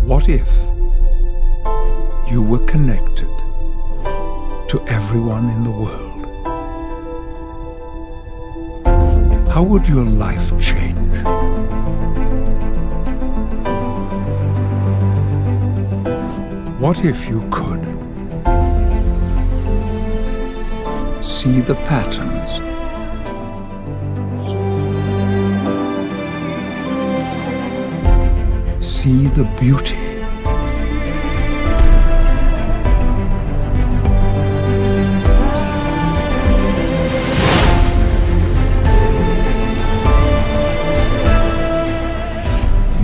What if you were connected to everyone in the world? How would your life change? What if you could see the patterns, see the beauty,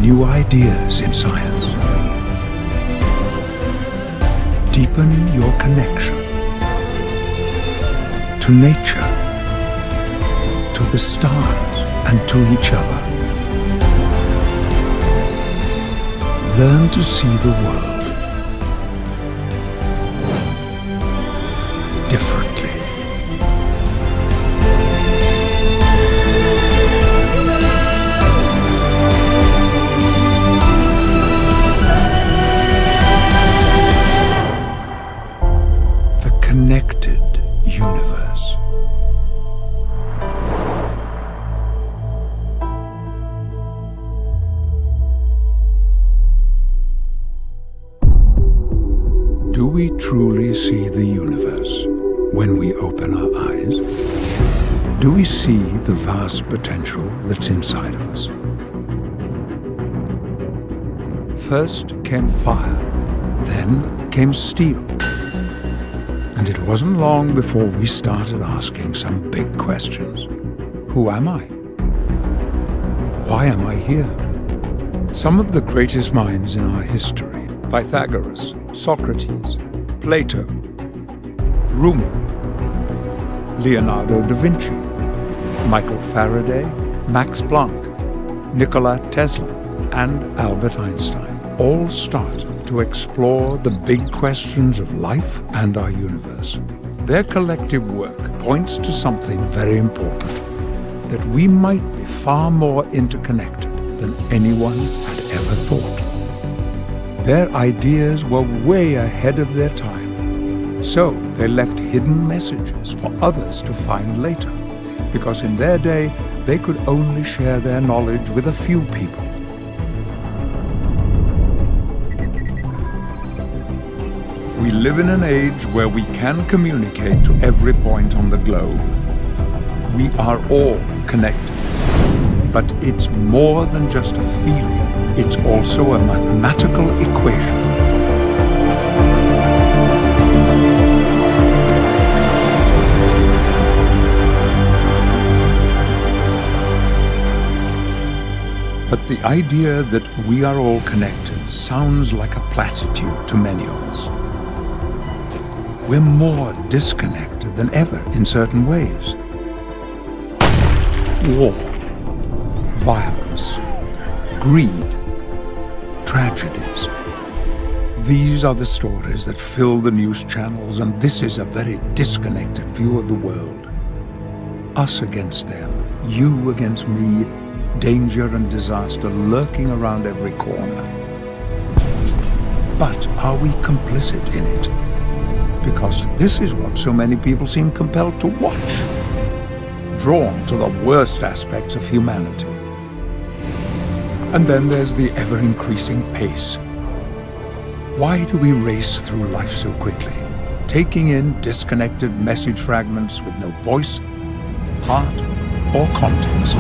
new ideas in science, deepen your connection to nature, to the stars, and to each other. Learn to see the world differently. The connected universe. Do we truly see the universe when we open our eyes? Do we see the vast potential that's inside of us? First came fire, then came steel. And it wasn't long before we started asking some big questions. Who am I? Why am I here? Some of the greatest minds in our history, Pythagoras, Socrates, Plato, Rumi, Leonardo da Vinci, Michael Faraday, Max Planck, Nikola Tesla, and Albert Einstein all start to explore the big questions of life and our universe. Their collective work points to something very important, that we might be far more interconnected than anyone had ever thought. Their ideas were way ahead of their time, so they left hidden messages for others to find later, because in their day they could only share their knowledge with a few people. We live in an age where we can communicate to every point on the globe. We are all connected. But it's more than just a feeling. It's also a mathematical equation. But the idea that we are all connected sounds like a platitude to many of us. We're more disconnected than ever in certain ways. War, violence, greed, tragedies. These are the stories that fill the news channels, and this is a very disconnected view of the world. Us against them, you against me, danger and disaster lurking around every corner. But are we complicit in it? Because this is what so many people seem compelled to watch, drawn to the worst aspects of humanity. And then there's the ever-increasing pace. Why do we race through life so quickly, taking in disconnected message fragments with no voice, heart, or context?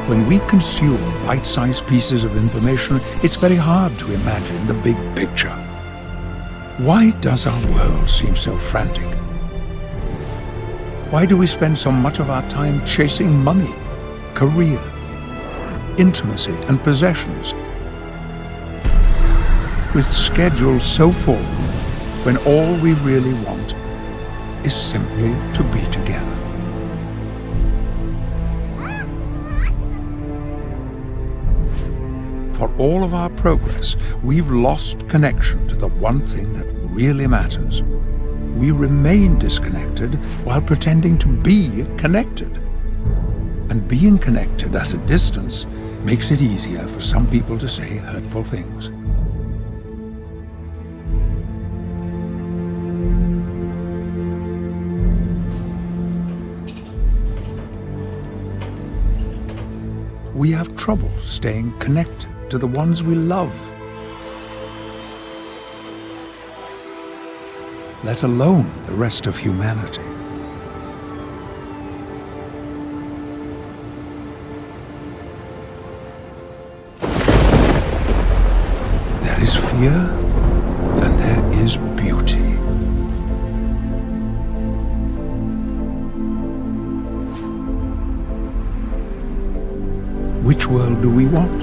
When we consume bite-sized pieces of information, it's very hard to imagine the big picture. Why does our world seem so frantic? Why do we spend so much of our time chasing money, career, intimacy, and possessions, with schedules so full, when all we really want is simply to be together. For all of our progress, we've lost connection to the one thing that really matters. We remain disconnected while pretending to be connected. And being connected at a distance makes it easier for some people to say hurtful things. We have trouble staying connected to the ones we love, let alone the rest of humanity. There is fear and there is beauty. Which world do we want?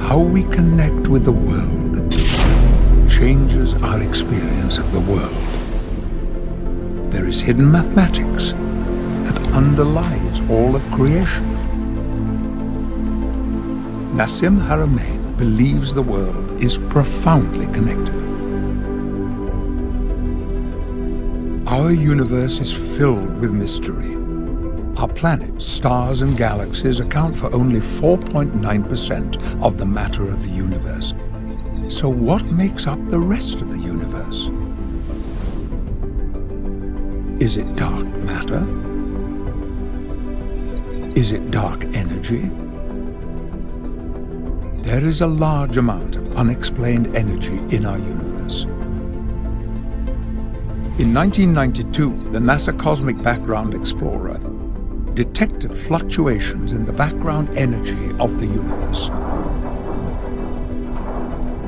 How we connect with the world changes our experience of the world. There is hidden mathematics that underlies all of creation. Nassim Haramein believes the world is profoundly connected. Our universe is filled with mystery. Our planets, stars, and galaxies account for only 4.9% of the matter of the universe. So what makes up the rest of the universe? Is it dark matter? Is it dark energy? There is a large amount of unexplained energy in our universe. In 1992, the NASA Cosmic Background Explorer detected fluctuations in the background energy of the universe.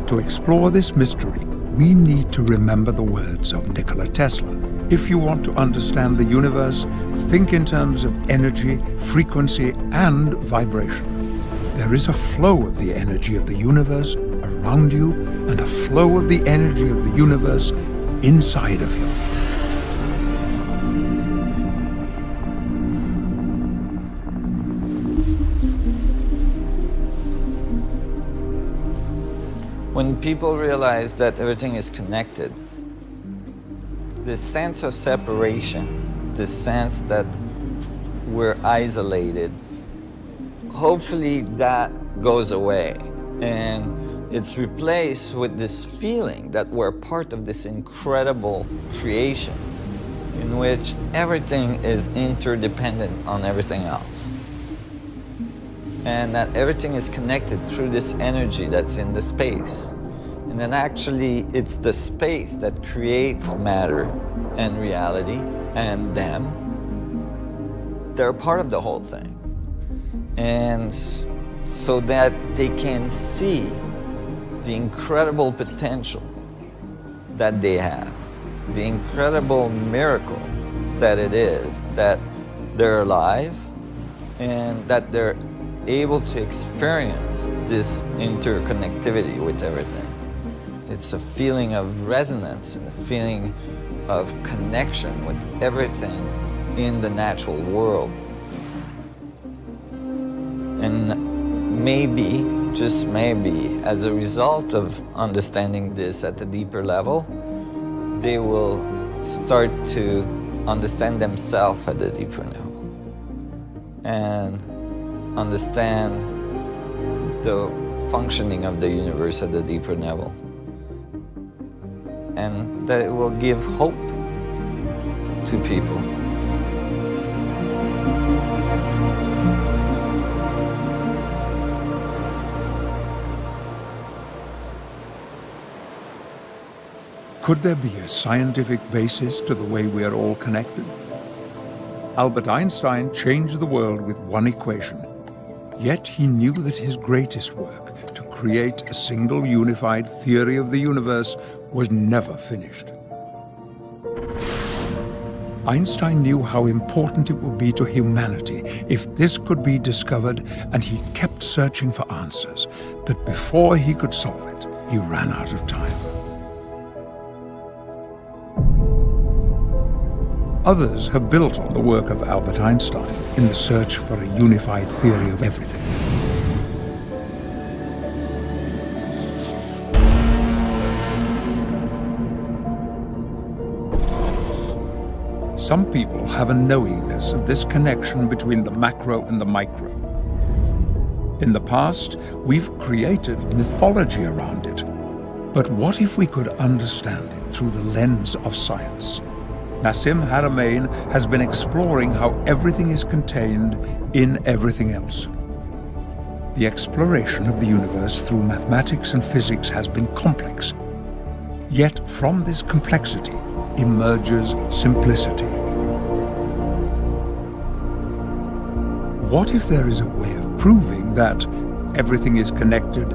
To explore this mystery, we need to remember the words of Nikola Tesla. If you want to understand the universe, think in terms of energy, frequency, and vibration. There is a flow of the energy of the universe around you and a flow of the energy of the universe inside of you. When people realize that everything is connected, this sense of separation, this sense that we're isolated, hopefully that goes away. And it's replaced with this feeling that we're part of this incredible creation in which everything is interdependent on everything else. And that everything is connected through this energy that's in the space. And then actually it's the space that creates matter and reality and them. They're part of the whole thing. And so that they can see the incredible potential that they have, the incredible miracle that it is that they're alive and that they're able to experience this interconnectivity with everything. It's a feeling of resonance and a feeling of connection with everything in the natural world. And maybe, just maybe, as a result of understanding this at a deeper level, they will start to understand themselves at a deeper level and understand the functioning of the universe at a deeper level, and that it will give hope to people. Could there be a scientific basis to the way we are all connected? Albert Einstein changed the world with one equation. Yet he knew that his greatest work, to create a single unified theory of the universe, was never finished. Einstein knew how important it would be to humanity if this could be discovered, and he kept searching for answers. But before he could solve it, he ran out of time. Others have built on the work of Albert Einstein in the search for a unified theory of everything. Some people have a knowingness of this connection between the macro and the micro. In the past, we've created mythology around it. But what if we could understand it through the lens of science? Nassim Haramein has been exploring how everything is contained in everything else. The exploration of the universe through mathematics and physics has been complex. Yet from this complexity emerges simplicity. What if there is a way of proving that everything is connected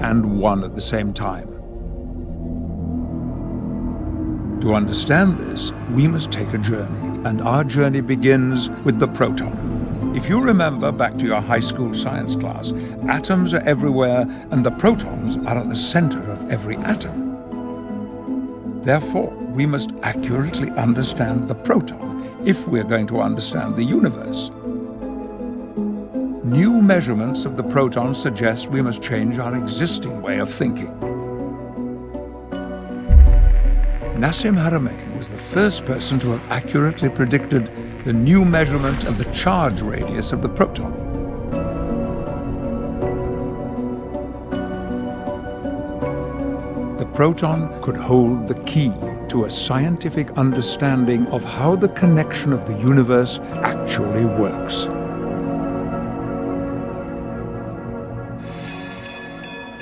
and one at the same time? To understand this, we must take a journey, and our journey begins with the proton. If you remember back to your high school science class, atoms are everywhere and the protons are at the center of every atom. Therefore, we must accurately understand the proton if we're going to understand the universe. New measurements of the proton suggest we must change our existing way of thinking. Nassim Haramein was the first person to have accurately predicted the new measurement of the charge radius of the proton. The proton could hold the key to a scientific understanding of how the connection of the universe actually works.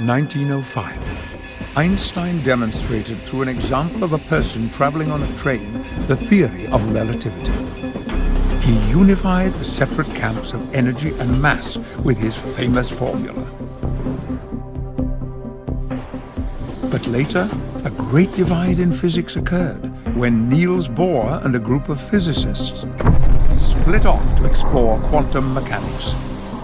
1905. Einstein demonstrated through an example of a person traveling on a train the theory of relativity. He unified the separate camps of energy and mass with his famous formula. But later, a great divide in physics occurred when Niels Bohr and a group of physicists split off to explore quantum mechanics.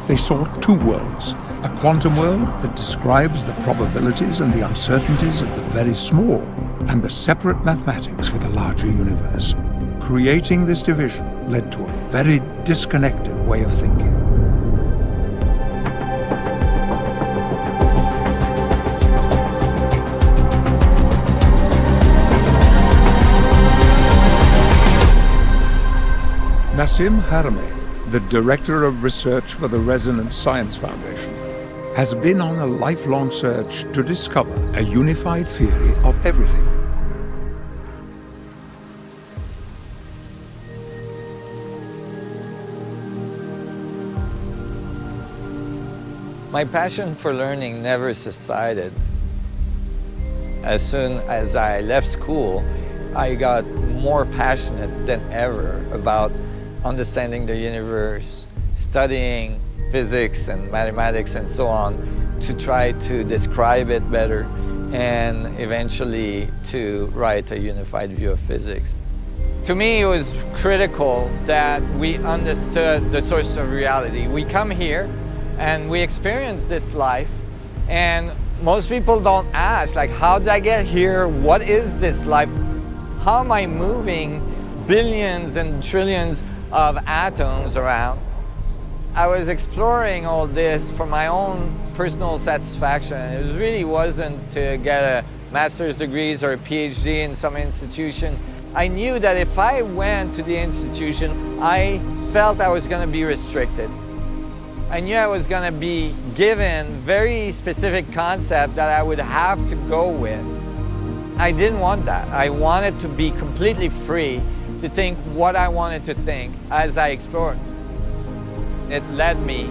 They saw two worlds, a quantum world that describes the probabilities and the uncertainties of the very small, and the separate mathematics for the larger universe. Creating this division led to a very disconnected way of thinking. Nassim Haramein, the Director of Research for the Resonance Science Foundation, has been on a lifelong search to discover a unified theory of everything. My passion for learning never subsided. As soon as I left school, I got more passionate than ever about understanding the universe, studying physics and mathematics and so on, to try to describe it better and eventually to write a unified view of physics. To me, it was critical that we understood the source of reality. We come here and we experience this life, and most people don't ask, like, how did I get here? What is this life? How am I moving billions and trillions of atoms around? I was exploring all this for my own personal satisfaction. It really wasn't to get a master's degrees or a PhD in some institution. I knew that if I went to the institution, I felt I was going to be restricted. I knew I was going to be given very specific concept that I would have to go with. I didn't want that. I wanted to be completely free to think what I wanted to think as I explored. It led me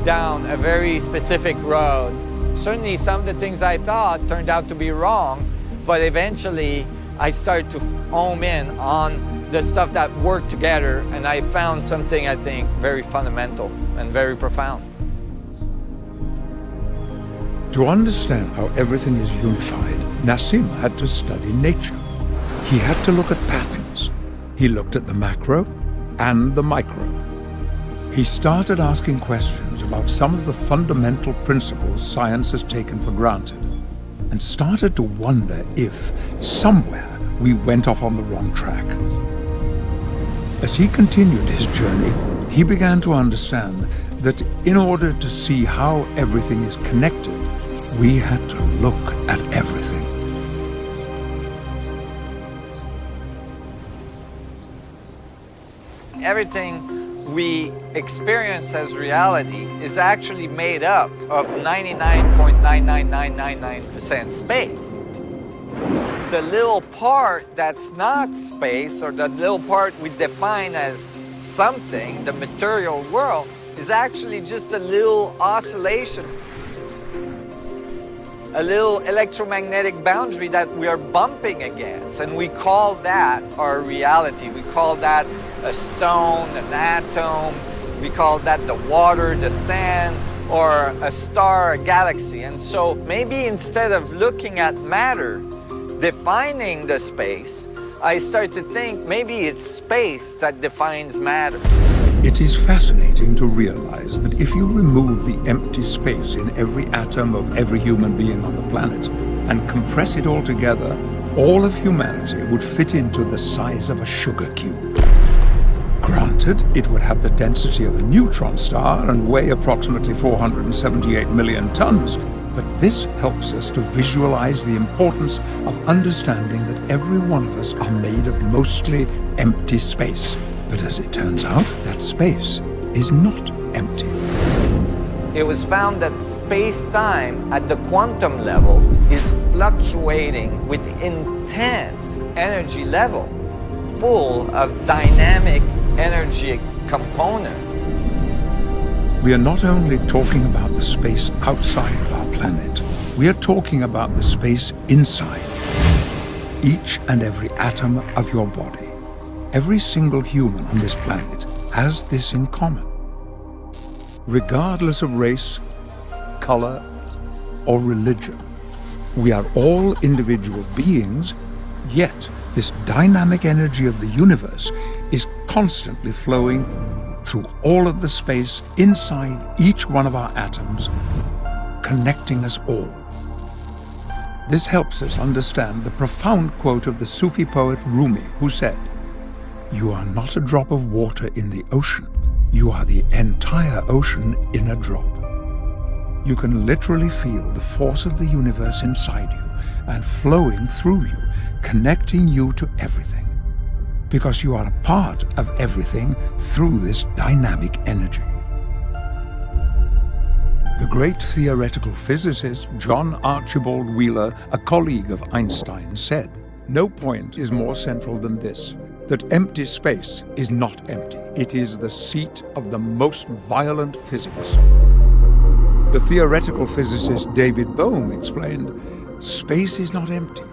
down a very specific road. Certainly some of the things I thought turned out to be wrong, but eventually I started to home in on the stuff that worked together, and I found something, I think, very fundamental and very profound. To understand how everything is unified, Nassim had to study nature. He had to look at patterns, He looked at the macro and the micro. He started asking questions about some of the fundamental principles science has taken for granted, and started to wonder if, somewhere, we went off on the wrong track. As he continued his journey, he began to understand that in order to see how everything is connected, we had to look at everything. Everything we experience as reality is actually made up of 99.99999% space. The little part that's not space, or the little part we define as something, the material world, is actually just a little oscillation, a little electromagnetic boundary that we are bumping against, and we call that our reality. We call that a stone, an atom, we call that the water, the sand, or a star, a galaxy. And so maybe instead of looking at matter, defining the space, I start to think maybe it's space that defines matter. It is fascinating to realize that if you remove the empty space in every atom of every human being on the planet and compress it all together, all of humanity would fit into the size of a sugar cube. Granted, it would have the density of a neutron star and weigh approximately 478 million tons, but this helps us to visualize the importance of understanding that every one of us are made of mostly empty space. But as it turns out, that space is not empty. It was found that space-time at the quantum level is fluctuating with intense energy level, full of dynamic energy components. We are not only talking about the space outside of our planet, we are talking about the space inside. Each and every atom of your body, every single human on this planet has this in common. Regardless of race, color, or religion, we are all individual beings, yet this dynamic energy of the universe is constantly flowing through all of the space inside each one of our atoms, connecting us all. This helps us understand the profound quote of the Sufi poet Rumi, who said, "You are not a drop of water in the ocean, you are the entire ocean in a drop." You can literally feel the force of the universe inside you and flowing through you, connecting you to everything, because you are a part of everything through this dynamic energy. The great theoretical physicist John Archibald Wheeler, a colleague of Einstein, said, "No point is more central than this, that empty space is not empty. It is the seat of the most violent physics." The theoretical physicist David Bohm explained, "Space is not empty.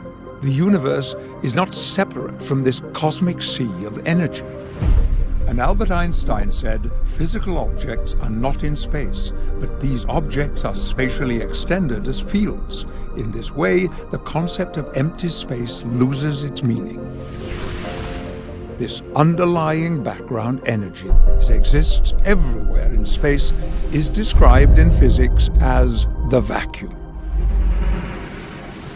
The universe is not separate from this cosmic sea of energy." And Albert Einstein said, "Physical objects are not in space, but these objects are spatially extended as fields. In this way, the concept of empty space loses its meaning." This underlying background energy that exists everywhere in space is described in physics as the vacuum.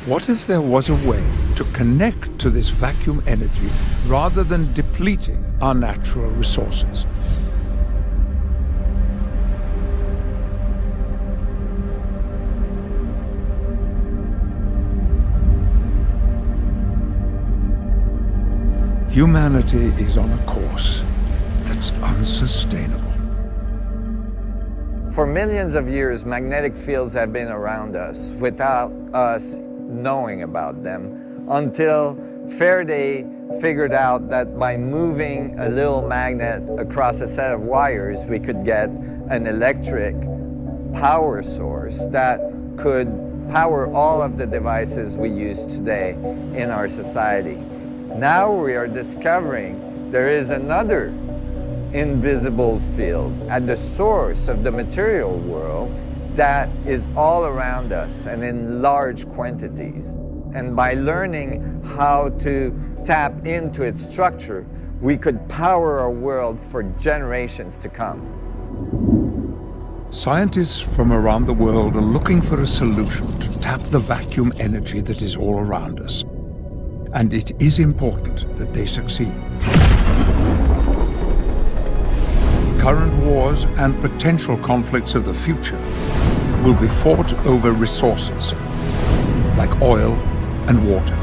What if there was a way to connect to this vacuum energy rather than depleting our natural resources? Humanity is on a course that's unsustainable. For millions of years, magnetic fields have been around us without us knowing about them, until Faraday figured out that by moving a little magnet across a set of wires, we could get an electric power source that could power all of the devices we use today in our society. Now we are discovering there is another invisible field at the source of the material world that is all around us and in large quantities. And by learning how to tap into its structure, we could power our world for generations to come. Scientists from around the world are looking for a solution to tap the vacuum energy that is all around us. And it is important that they succeed. Current wars and potential conflicts of the future will be fought over resources like oil and water.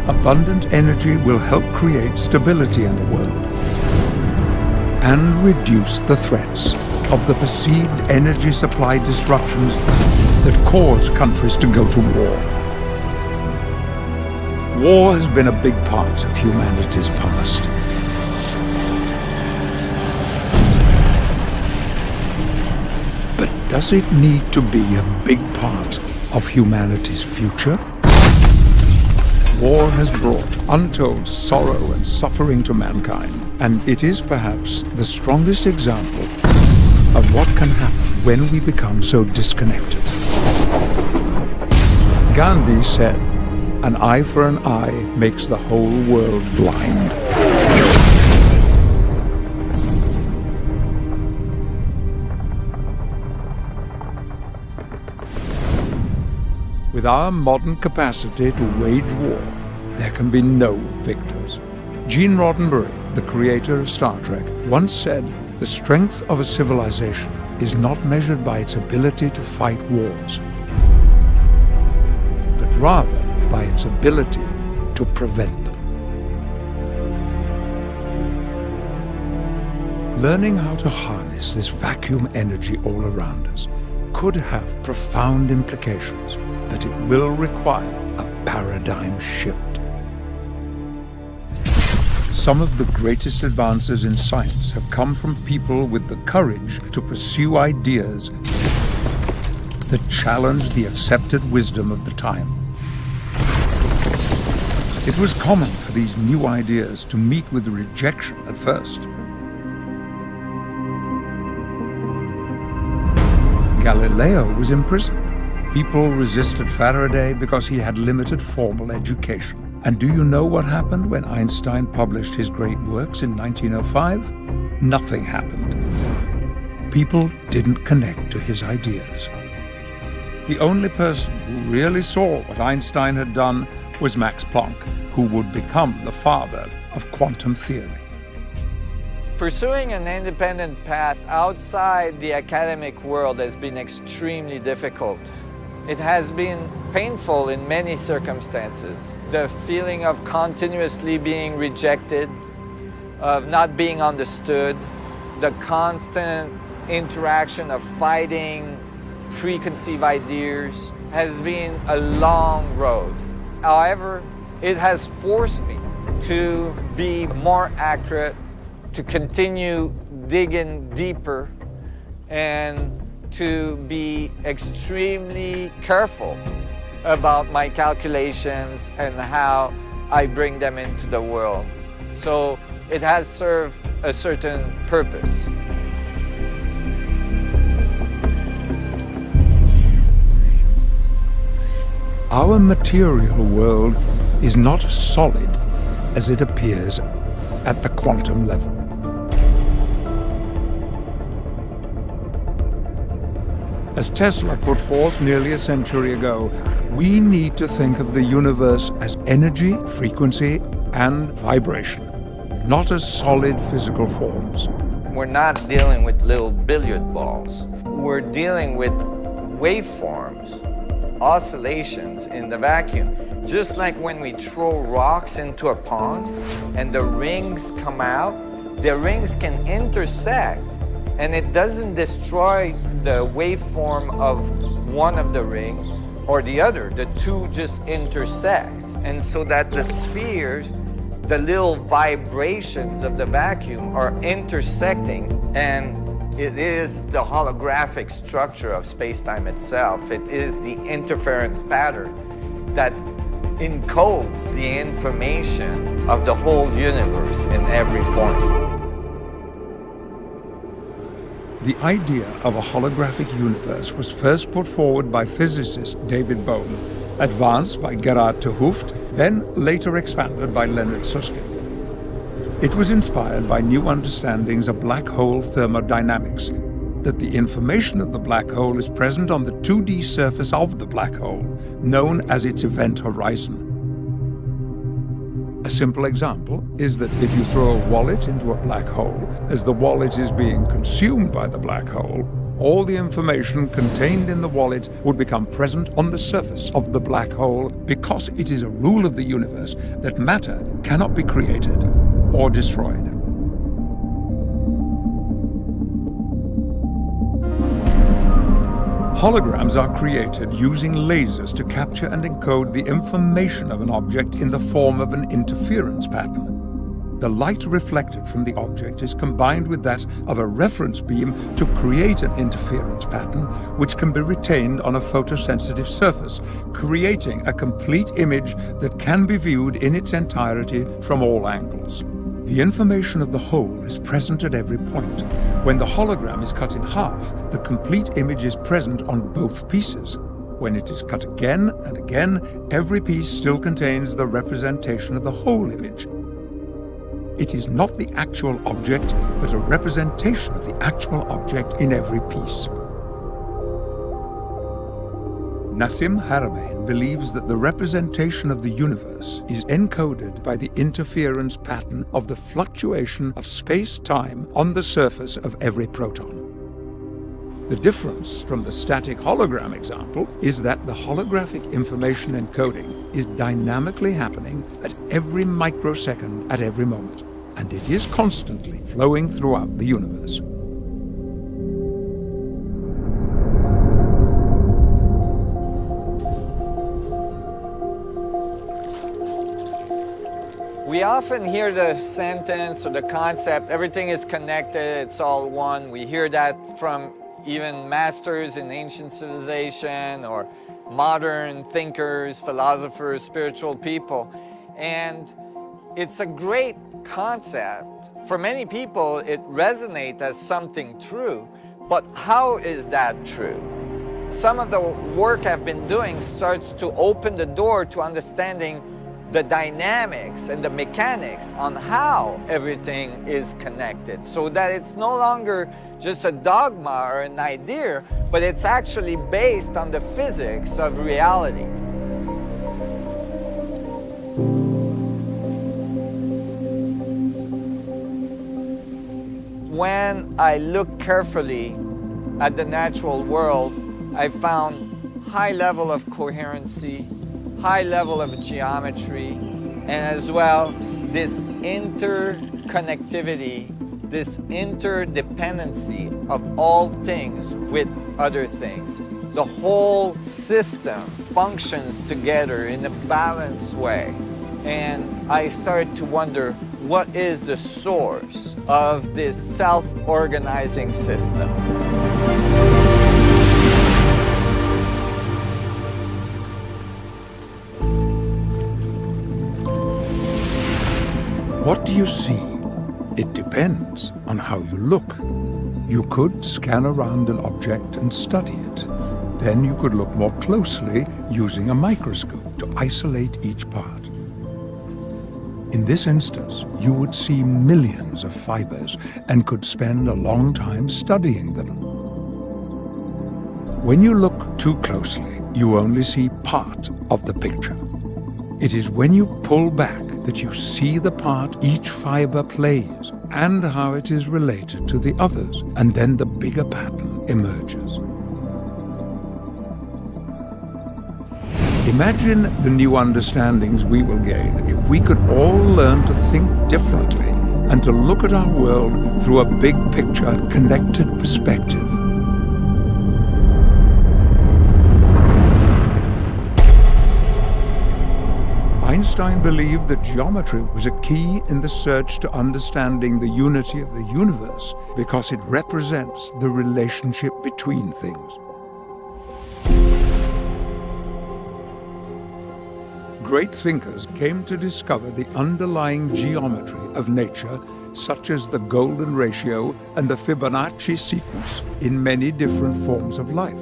Abundant energy will help create stability in the world and reduce the threats of the perceived energy supply disruptions that cause countries to go to war. War has been a big part of humanity's past. But does it need to be a big part of humanity's future? War has brought untold sorrow and suffering to mankind, and it is perhaps the strongest example of what can happen when we become so disconnected. Gandhi said, "An eye for an eye makes the whole world blind." With our modern capacity to wage war, there can be no victors. Gene Roddenberry, the creator of Star Trek, once said, "The strength of a civilization is not measured by its ability to fight wars, but rather by its ability to prevent them." Learning how to harness this vacuum energy all around us could have profound implications, but it will require a paradigm shift. Some of the greatest advances in science have come from people with the courage to pursue ideas that challenge the accepted wisdom of the time. It was common for these new ideas to meet with rejection at first. Galileo was imprisoned. People resisted Faraday because he had limited formal education. And do you know what happened when Einstein published his great works in 1905? Nothing happened. People didn't connect to his ideas. The only person who really saw what Einstein had done was Max Planck, who would become the father of quantum theory. Pursuing an independent path outside the academic world has been extremely difficult. It has been painful in many circumstances. The feeling of continuously being rejected, of not being understood, the constant interaction of fighting preconceived ideas has been a long road. However, it has forced me to be more accurate, to continue digging deeper, and to be extremely careful about my calculations and how I bring them into the world. So it has served a certain purpose. Our material world is not as solid as it appears at the quantum level. As Tesla put forth nearly a century ago, we need to think of the universe as energy, frequency, and vibration, not as solid physical forms. We're not dealing with little billiard balls. We're dealing with waveforms, oscillations in the vacuum. Just like when we throw rocks into a pond and the rings come out, the rings can intersect and it doesn't destroy the waveform of one of the rings or the other. The two just intersect. And so that the spheres, the little vibrations of the vacuum are intersecting, and it is the holographic structure of space-time itself. It is the interference pattern that encodes the information of the whole universe in every point. The idea of a holographic universe was first put forward by physicist David Bohm advanced by Gerard de Hooft, then later expanded by Leonard Susskind. It was inspired by new understandings of black hole thermodynamics, that the information of the black hole is present on the 2D surface of the black hole, known as its event horizon. A simple example is that if you throw a wallet into a black hole, as the wallet is being consumed by the black hole, all the information contained in the wallet would become present on the surface of the black hole, because it is a rule of the universe that matter cannot be created or destroyed. Holograms are created using lasers to capture and encode the information of an object in the form of an interference pattern. The light reflected from the object is combined with that of a reference beam to create an interference pattern which can be retained on a photosensitive surface, creating a complete image that can be viewed in its entirety from all angles. The information of the whole is present at every point. When the hologram is cut in half, the complete image is present on both pieces. When it is cut again and again, every piece still contains the representation of the whole image. It is not the actual object, but a representation of the actual object in every piece. Nassim Haramein believes that the representation of the universe is encoded by the interference pattern of the fluctuation of space-time on the surface of every proton. The difference from the static hologram example is that the holographic information encoding is dynamically happening at every microsecond at every moment, and it is constantly flowing throughout the universe. We often hear the sentence or the concept, everything is connected, it's all one. We hear that from even masters in ancient civilization or modern thinkers, philosophers, spiritual people. And it's a great concept. For many people, it resonates as something true, but how is that true? Some of the work I've been doing starts to open the door to understanding the dynamics and the mechanics on how everything is connected, so that it's no longer just a dogma or an idea, but it's actually based on the physics of reality. When I look carefully at the natural world, I found high level of coherency, high level of geometry, and as well this interconnectivity, this interdependency of all things with other things. The whole system functions together in a balanced way. And I started to wonder, what is the source of this self-organizing system? What do you see? It depends on how you look. You could scan around an object and study it. Then you could look more closely using a microscope to isolate each part. In this instance, you would see millions of fibers and could spend a long time studying them. When you look too closely, you only see part of the picture. It is when you pull back that you see the part each fiber plays and how it is related to the others, and then the bigger pattern emerges. Imagine the new understandings we will gain if we could all learn to think differently and to look at our world through a big picture, connected perspective. Einstein believed that geometry was a key in the search to understanding the unity of the universe because it represents the relationship between things. Great thinkers came to discover the underlying geometry of nature, such as the golden ratio and the Fibonacci sequence, in many different forms of life.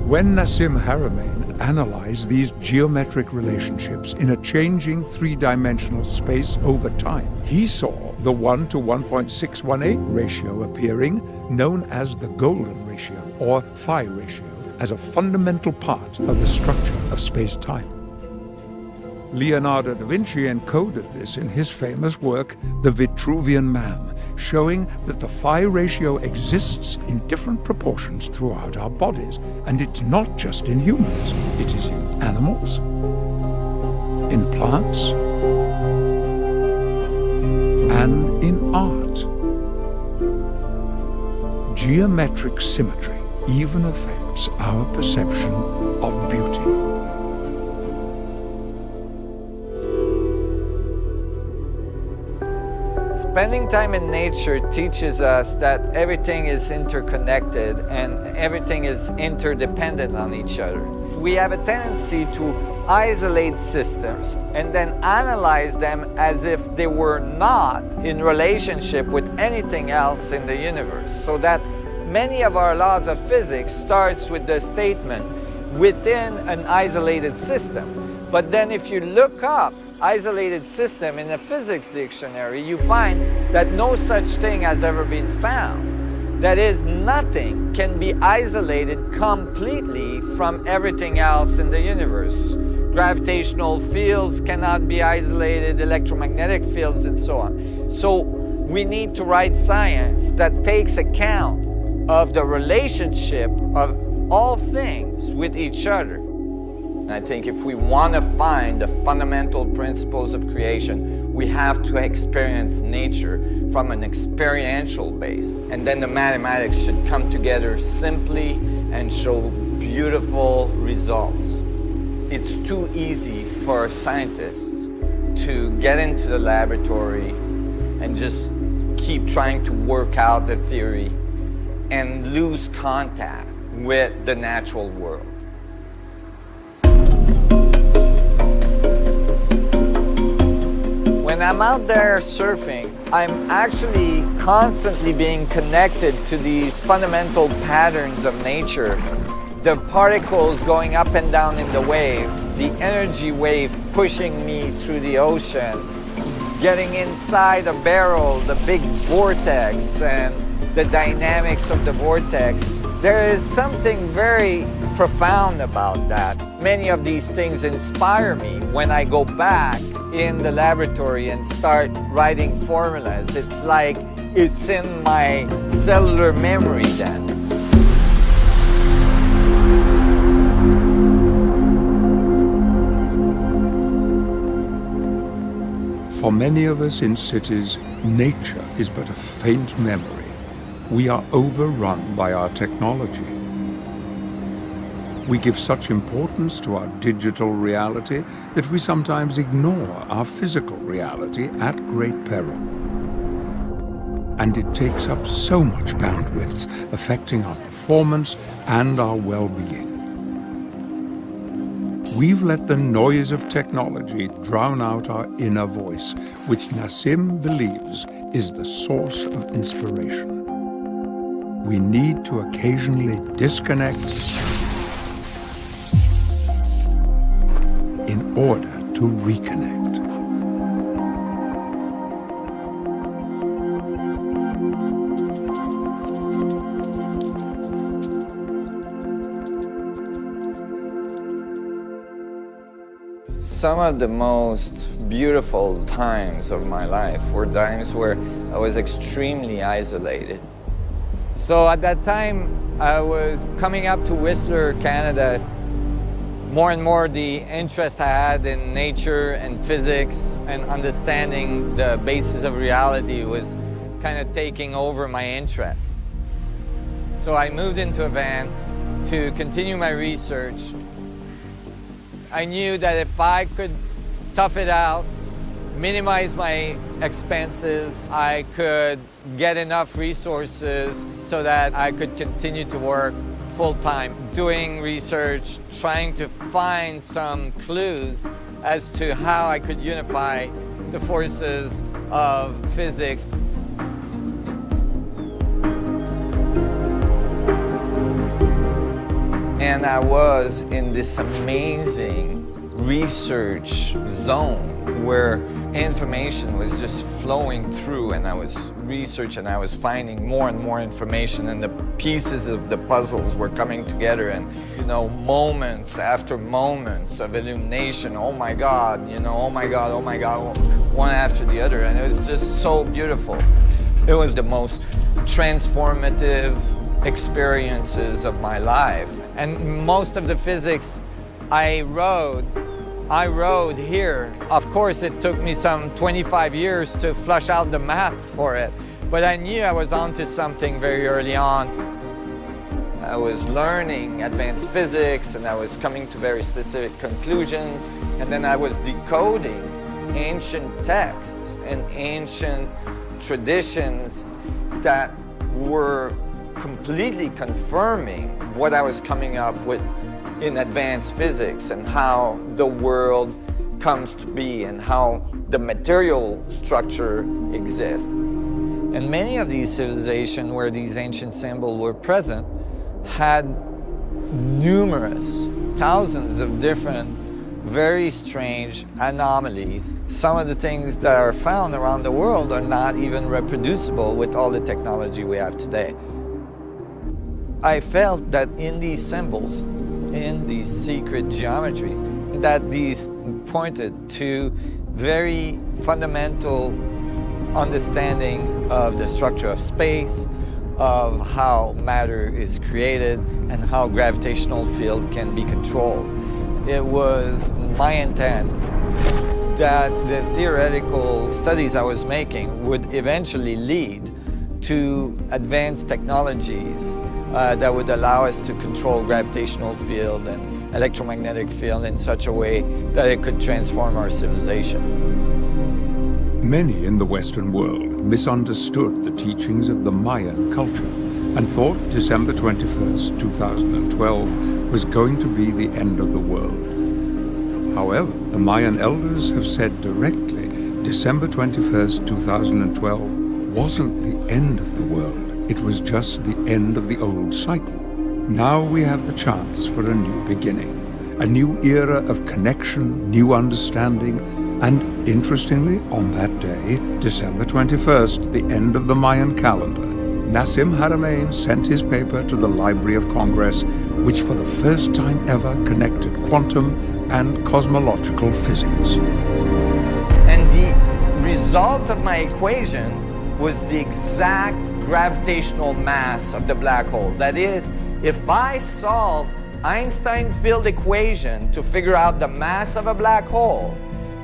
When Nassim Haramein analyzed these geometric relationships in a changing three-dimensional space over time, he saw the 1 to 1.618 ratio appearing, known as the golden ratio, or phi ratio, as a fundamental part of the structure of space-time. Leonardo da Vinci encoded this in his famous work, The Vitruvian Man, showing that the phi ratio exists in different proportions throughout our bodies, and it's not just in humans. It is in animals, in plants, and in art. Geometric symmetry even affects our perception of beauty. Spending time in nature teaches us that everything is interconnected and everything is interdependent on each other. We have a tendency to isolate systems and then analyze them as if they were not in relationship with anything else in the universe. So that many of our laws of physics starts with the statement within an isolated system. But then if you look up isolated system in a physics dictionary, you find that no such thing has ever been found. That is, nothing can be isolated completely from everything else in the universe. Gravitational fields cannot be isolated, electromagnetic fields, and so on. So we need to write science that takes account of the relationship of all things with each other. And I think if we want to find the fundamental principles of creation, we have to experience nature from an experiential base. And then the mathematics should come together simply and show beautiful results. It's too easy for scientists to get into the laboratory and just keep trying to work out the theory and lose contact with the natural world. When I'm out there surfing, I'm actually constantly being connected to these fundamental patterns of nature. The particles going up and down in the wave, the energy wave pushing me through the ocean, getting inside a barrel, the big vortex, and the dynamics of the vortex. There is something very profound about that. Many of these things inspire me when I go back in the laboratory and start writing formulas. It's like it's in my cellular memory then. For many of us in cities, nature is but a faint memory. We are overrun by our technology. We give such importance to our digital reality that we sometimes ignore our physical reality at great peril. And it takes up so much bandwidth, affecting our performance and our well-being. We've let the noise of technology drown out our inner voice, which Nassim believes is the source of inspiration. We need to occasionally disconnect in order to reconnect. Some of the most beautiful times of my life were times where I was extremely isolated. So at that time, I was coming up to Whistler, Canada. More and more the interest I had in nature and physics and understanding the basis of reality was kind of taking over my interest. So I moved into a van to continue my research. I knew that if I could tough it out, minimize my expenses, I could get enough resources so that I could continue to work full-time, doing research, trying to find some clues as to how I could unify the forces of physics. And I was in this amazing research zone where information was just flowing through, and I was researching, I was finding more and more information, and the pieces of the puzzles were coming together, and moments after moments of illumination. Oh my God, oh my God, oh my God, one after the other, and it was just so beautiful. It was the most transformative experiences of my life. And most of the physics I wrote here. Of course, it took me some 25 years to flush out the math for it, but I knew I was onto something very early on. I was learning advanced physics, and I was coming to very specific conclusions, and then I was decoding ancient texts and ancient traditions that were completely confirming what I was coming up with in advanced physics, and how the world comes to be, and how the material structure exists. And many of these civilizations where these ancient symbols were present had numerous, thousands of different, very strange anomalies. Some of the things that are found around the world are not even reproducible with all the technology we have today. I felt that in these symbols, in these secret geometries, that these pointed to very fundamental understanding of the structure of space, of how matter is created, and how gravitational field can be controlled. It was my intent that the theoretical studies I was making would eventually lead to advanced technologies that would allow us to control gravitational field and electromagnetic field in such a way that it could transform our civilization. Many in the Western world misunderstood the teachings of the Mayan culture and thought December 21st, 2012 was going to be the end of the world. However, the Mayan elders have said directly December 21st, 2012 wasn't the end of the world. It was just the end of the old cycle. Now we have the chance for a new beginning, a new era of connection, new understanding, and interestingly, on that day, December 21st, the end of the Mayan calendar, Nassim Haramein sent his paper to the Library of Congress, which for the first time ever connected quantum and cosmological physics. And the result of my equation was the exact gravitational mass of the black hole. That is, if I solve Einstein field equation to figure out the mass of a black hole,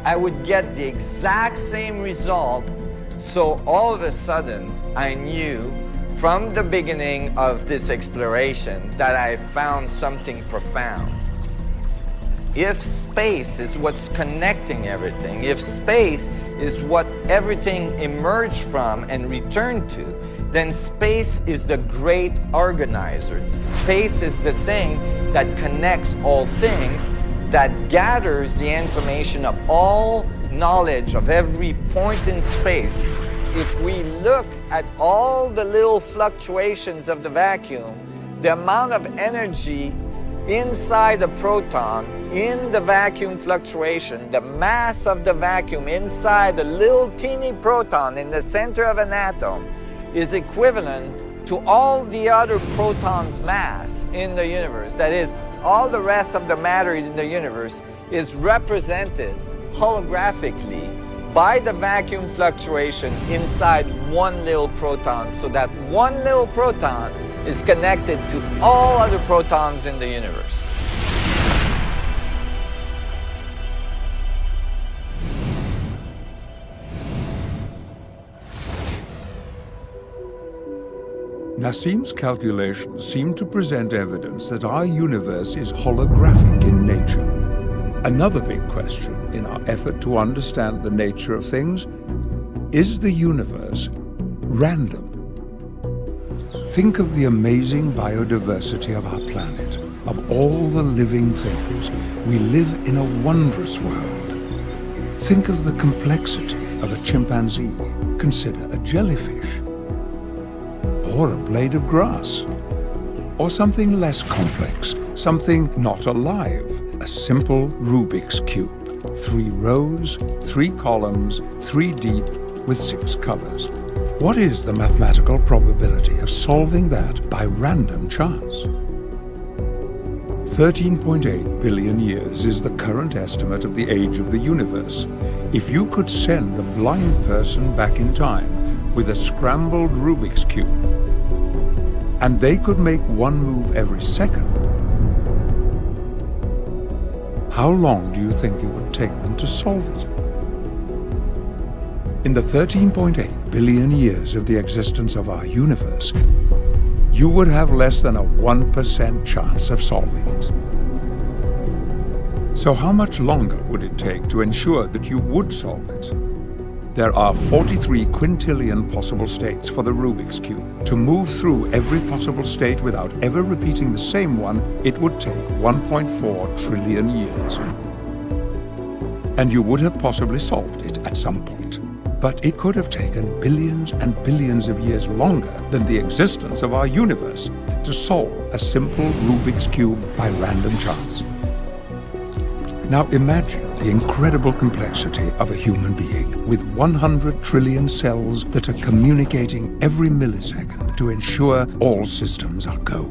I would get the exact same result. So all of a sudden, I knew from the beginning of this exploration that I found something profound. If space is what's connecting everything, if space is what everything emerged from and returned to, then space is the great organizer. Space is the thing that connects all things, that gathers the information of all knowledge of every point in space. If we look at all the little fluctuations of the vacuum, the amount of energy inside a proton, in the vacuum fluctuation, the mass of the vacuum inside a little teeny proton in the center of an atom is equivalent to all the other protons' mass in the universe. That is, all the rest of the matter in the universe is represented holographically by the vacuum fluctuation inside one little proton, so that one little proton is connected to all other protons in the universe. Nassim's calculations seem to present evidence that our universe is holographic in nature. Another big question in our effort to understand the nature of things: is the universe random? Think of the amazing biodiversity of our planet, of all the living things. We live in a wondrous world. Think of the complexity of a chimpanzee. Consider a jellyfish, or a blade of grass, or something less complex, something not alive, a simple Rubik's Cube. 3 rows, 3 columns, 3 deep, with 6 colors. What is the mathematical probability of solving that by random chance? 13.8 billion years is the current estimate of the age of the universe. If you could send a blind person back in time with a scrambled Rubik's Cube, and they could make one move every second, how long do you think it would take them to solve it? In the 13.8 billion years of the existence of our universe, you would have less than a 1% chance of solving it. So how much longer would it take to ensure that you would solve it? There are 43 quintillion possible states for the Rubik's Cube. To move through every possible state without ever repeating the same one, it would take 1.4 trillion years. And you would have possibly solved it at some point. But it could have taken billions and billions of years longer than the existence of our universe to solve a simple Rubik's Cube by random chance. Now imagine the incredible complexity of a human being with 100 trillion cells that are communicating every millisecond to ensure all systems are go.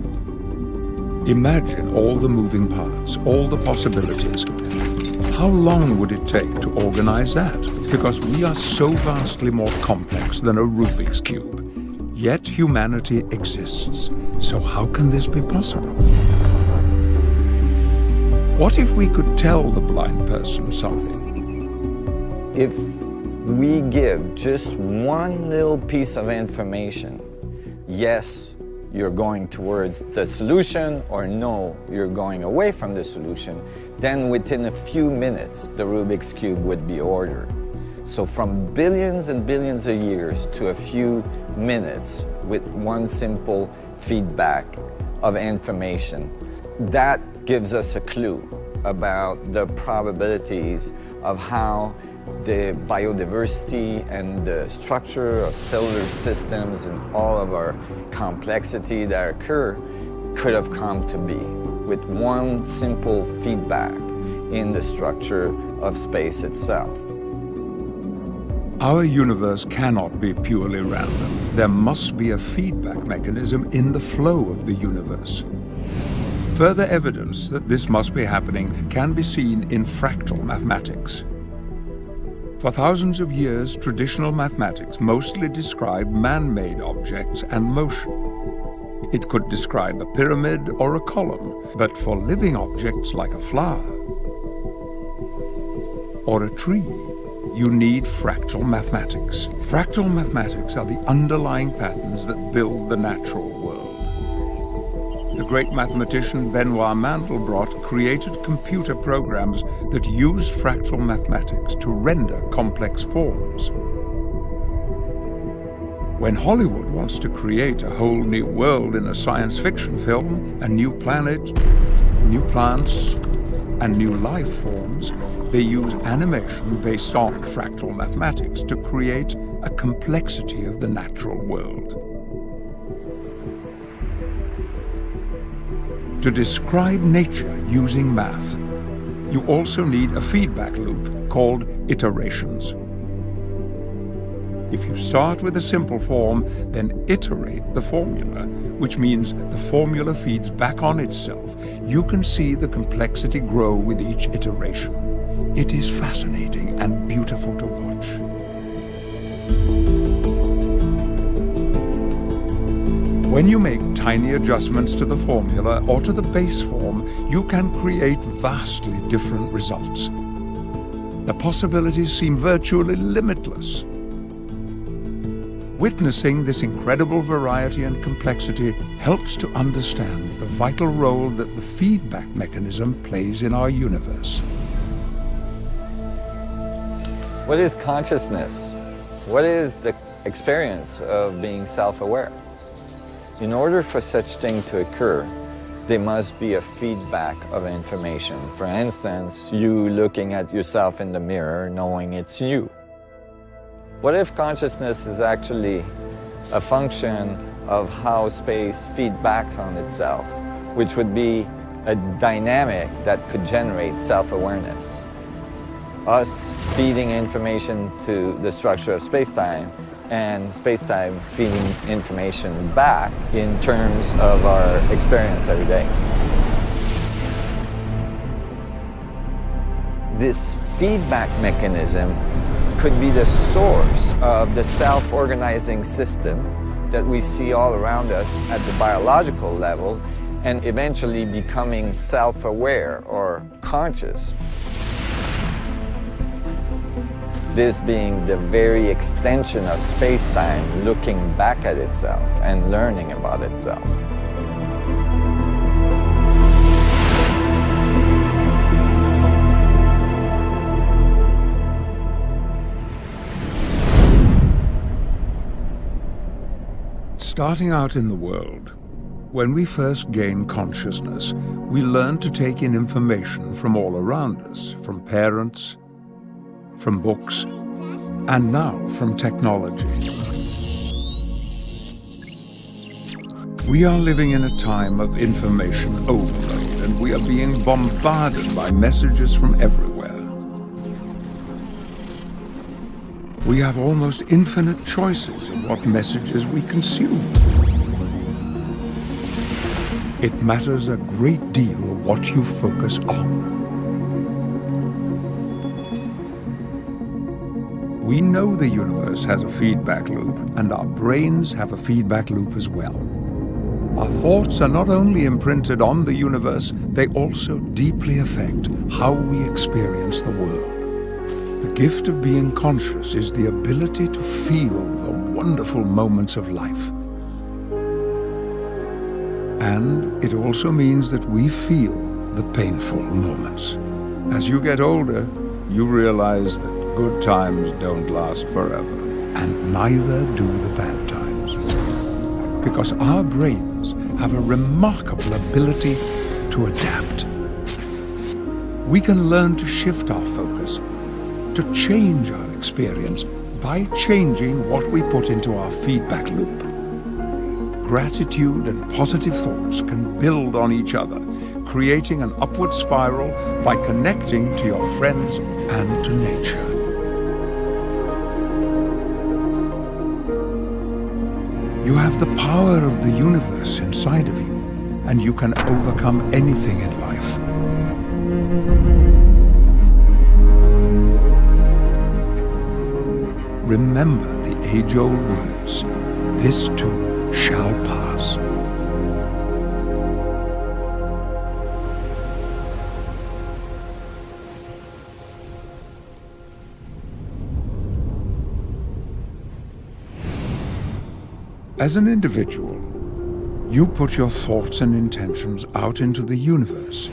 Imagine all the moving parts, all the possibilities. How long would it take to organize that? Because we are so vastly more complex than a Rubik's Cube. Yet humanity exists. So how can this be possible? What if we could tell the blind person something? If we give just one little piece of information, yes, you're going towards the solution, or no, you're going away from the solution, then within a few minutes, the Rubik's Cube would be ordered. So from billions and billions of years to a few minutes with one simple feedback of information, that gives us a clue about the probabilities of how the biodiversity and the structure of cellular systems and all of our complexity that occur could have come to be with one simple feedback in the structure of space itself. Our universe cannot be purely random. There must be a feedback mechanism in the flow of the universe. Further evidence that this must be happening can be seen in fractal mathematics. For thousands of years, traditional mathematics mostly described man-made objects and motion. It could describe a pyramid or a column, but for living objects like a flower or a tree, you need fractal mathematics. Fractal mathematics are the underlying patterns that build the natural world. The great mathematician Benoit Mandelbrot created computer programs that use fractal mathematics to render complex forms. When Hollywood wants to create a whole new world in a science fiction film, a new planet, new plants, and new life forms, they use animation based on fractal mathematics to create a complexity of the natural world. To describe nature using math, you also need a feedback loop called iterations. If you start with a simple form, then iterate the formula, which means the formula feeds back on itself. You can see the complexity grow with each iteration. It is fascinating and beautiful to watch. When you make tiny adjustments to the formula or to the base form, you can create vastly different results. The possibilities seem virtually limitless. Witnessing this incredible variety and complexity helps to understand the vital role that the feedback mechanism plays in our universe. What is consciousness? What is the experience of being self-aware? In order for such thing to occur, there must be a feedback of information. For instance, you looking at yourself in the mirror, knowing it's you. What if consciousness is actually a function of how space feedbacks on itself, which would be a dynamic that could generate self-awareness. Us feeding information to the structure of space-time, and space-time feeding information back in terms of our experience every day. This feedback mechanism could be the source of the self-organizing system that we see all around us at the biological level, and eventually becoming self-aware or conscious. This being the very extension of space-time looking back at itself and learning about itself. Starting out in the world, when we first gain consciousness, we learn to take in information from all around us, from parents, from books, and now from technology. We are living in a time of information overload, and we are being bombarded by messages from everywhere. We have almost infinite choices of what messages we consume. It matters a great deal what you focus on. We know the universe has a feedback loop, and our brains have a feedback loop as well. Our thoughts are not only imprinted on the universe, they also deeply affect how we experience the world. The gift of being conscious is the ability to feel the wonderful moments of life. And it also means that we feel the painful moments. As you get older, you realize that good times don't last forever, and neither do the bad times. Because our brains have a remarkable ability to adapt. We can learn to shift our focus, to change our experience by changing what we put into our feedback loop. Gratitude and positive thoughts can build on each other, creating an upward spiral by connecting to your friends and to nature. You have the power of the universe inside of you, and you can overcome anything in life. Remember the age-old words, this too shall pass. As an individual, you put your thoughts and intentions out into the universe.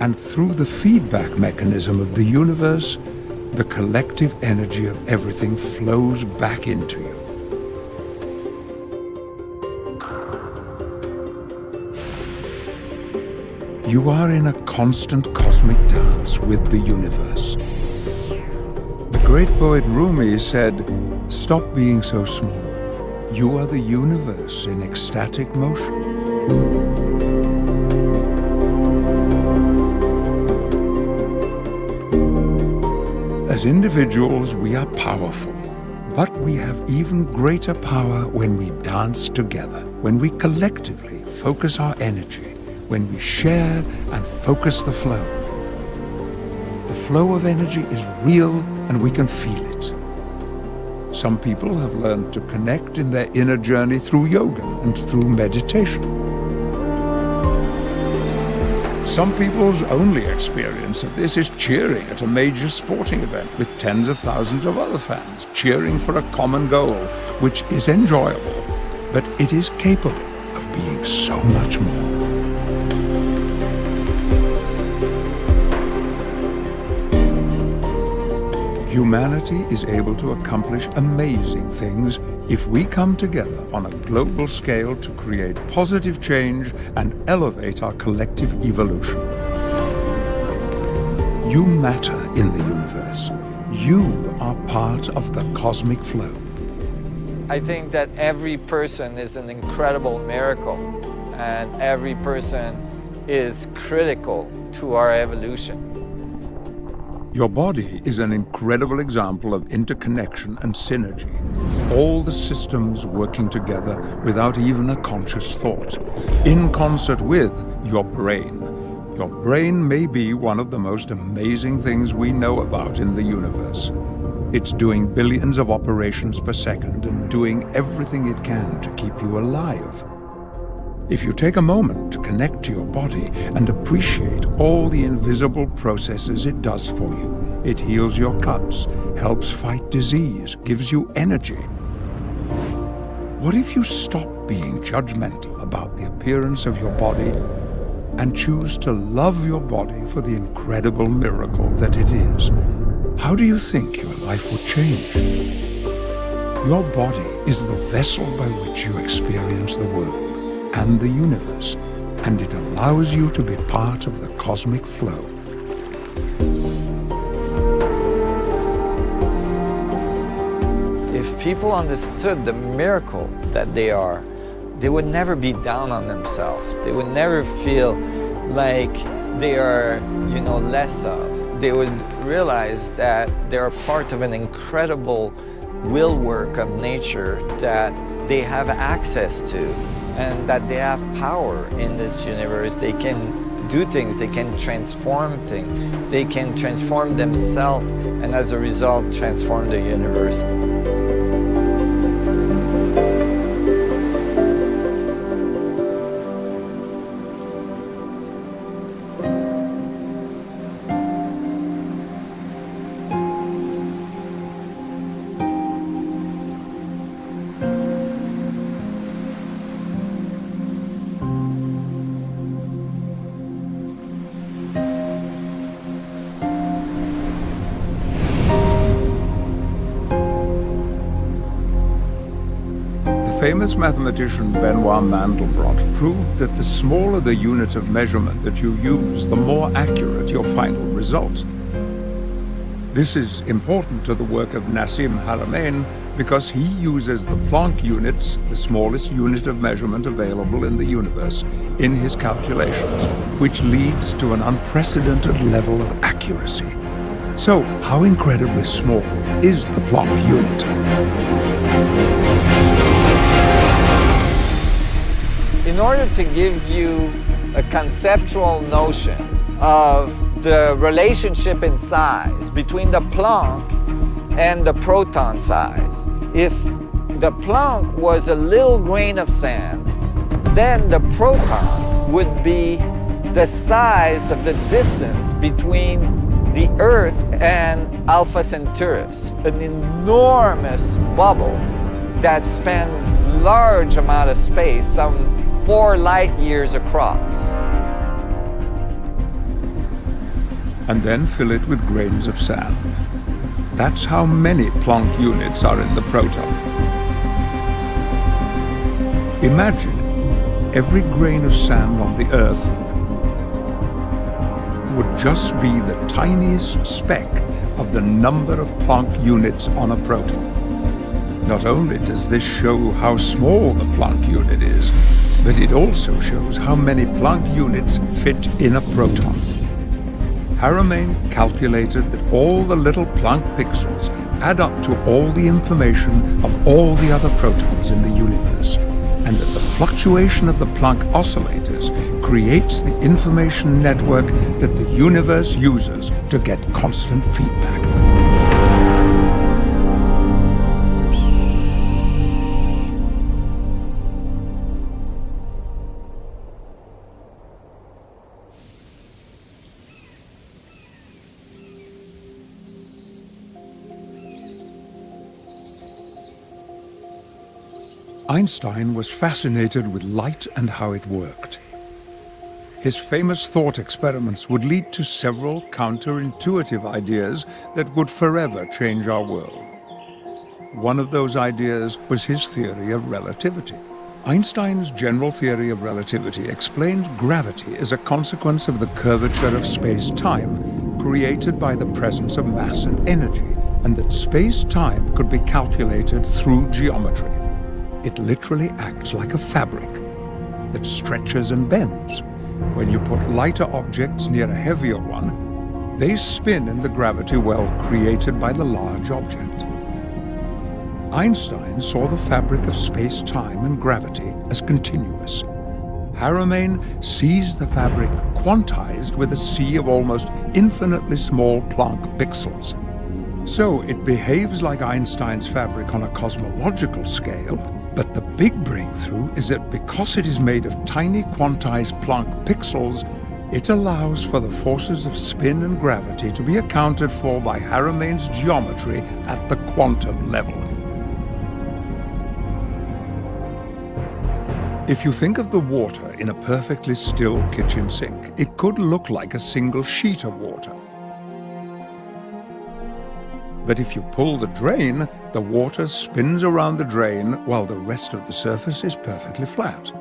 And through the feedback mechanism of the universe, the collective energy of everything flows back into you. You are in a constant cosmic dance with the universe. The great poet Rumi said, "Stop being so small. You are the universe in ecstatic motion." As individuals, we are powerful, but we have even greater power when we dance together, when we collectively focus our energy, when we share and focus the flow. The flow of energy is real and we can feel it. Some people have learned to connect in their inner journey through yoga and through meditation. Some people's only experience of this is cheering at a major sporting event with tens of thousands of other fans, cheering for a common goal, which is enjoyable, but it is capable of being so much more. Humanity is able to accomplish amazing things if we come together on a global scale to create positive change and elevate our collective evolution. You matter in the universe. You are part of the cosmic flow. I think that every person is an incredible miracle. and every person is critical to our evolution. Your body is an incredible example of interconnection and synergy. All the systems working together without even a conscious thought, in concert with your brain. Your brain may be one of the most amazing things we know about in the universe. It's doing billions of operations per second and doing everything it can to keep you alive. If you take a moment to connect to your body and appreciate all the invisible processes it does for you, it heals your cuts, helps fight disease, gives you energy. What if you stop being judgmental about the appearance of your body and choose to love your body for the incredible miracle that it is? How do you think your life would change? Your body is the vessel by which you experience the world and the universe, and it allows you to be part of the cosmic flow. If people understood the miracle that they are, they would never be down on themselves. They would never feel like they are, less of. They would realize that they're part of an incredible will work of nature that they have access to, and that they have power in this universe. They can do things, they can transform things, they can transform themselves, and as a result, transform the universe. Famous mathematician Benoit Mandelbrot proved that the smaller the unit of measurement that you use, the more accurate your final result. This is important to the work of Nassim Haramein because he uses the Planck units, the smallest unit of measurement available in the universe, in his calculations, which leads to an unprecedented level of accuracy. So, how incredibly small is the Planck unit? In order to give you a conceptual notion of the relationship in size between the Planck and the proton size, if the Planck was a little grain of sand, then the proton would be the size of the distance between the Earth and Alpha Centaurus, an enormous bubble that spans large amount of space, some 4 light years across. And then fill it with grains of sand. That's how many Planck units are in the proton. Imagine every grain of sand on the Earth would just be the tiniest speck of the number of Planck units on a proton. Not only does this show how small the Planck unit is, but it also shows how many Planck units fit in a proton. Haramein calculated that all the little Planck pixels add up to all the information of all the other protons in the universe, and that the fluctuation of the Planck oscillators creates the information network that the universe uses to get constant feedback. Einstein was fascinated with light and how it worked. His famous thought experiments would lead to several counterintuitive ideas that would forever change our world. One of those ideas was his theory of relativity. Einstein's general theory of relativity explained gravity as a consequence of the curvature of space-time created by the presence of mass and energy, and that space-time could be calculated through geometry. It literally acts like a fabric. that stretches and bends. When you put lighter objects near a heavier one, they spin in the gravity well created by the large object. Einstein saw the fabric of space-time and gravity as continuous. Haramein sees the fabric quantized with a sea of almost infinitely small Planck pixels. So it behaves like Einstein's fabric on a cosmological scale, but the big breakthrough is that because it is made of tiny quantized Planck pixels, it allows for the forces of spin and gravity to be accounted for by Haramein's geometry at the quantum level. If you think of the water in a perfectly still kitchen sink, it could look like a single sheet of water. But if you pull the drain, the water spins around the drain while the rest of the surface is perfectly flat.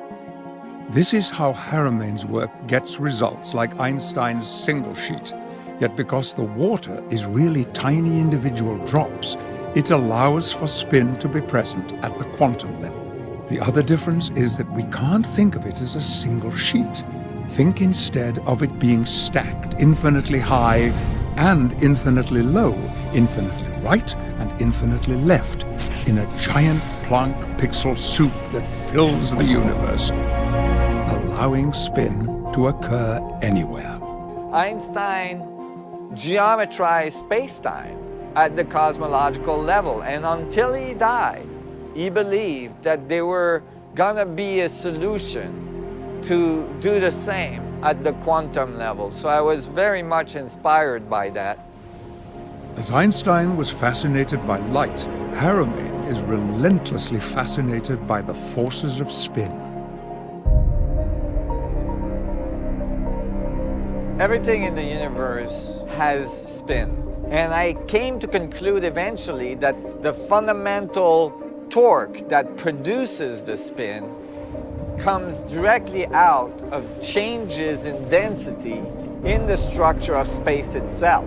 This is how Haramein's work gets results like Einstein's single sheet. Yet because the water is really tiny individual drops, it allows for spin to be present at the quantum level. The other difference is that we can't think of it as a single sheet. Think instead of it being stacked infinitely high and infinitely low, infinitely right and infinitely left, in a giant Planck pixel soup that fills the universe, allowing spin to occur anywhere. Einstein geometrized space-time at the cosmological level, and until he died, he believed that there were gonna be a solution to do the same at the quantum level. So I was very much inspired by that. As Einstein was fascinated by light, Haramein is relentlessly fascinated by the forces of spin. Everything in the universe has spin. And I came to conclude eventually that the fundamental torque that produces the spin comes directly out of changes in density in the structure of space itself.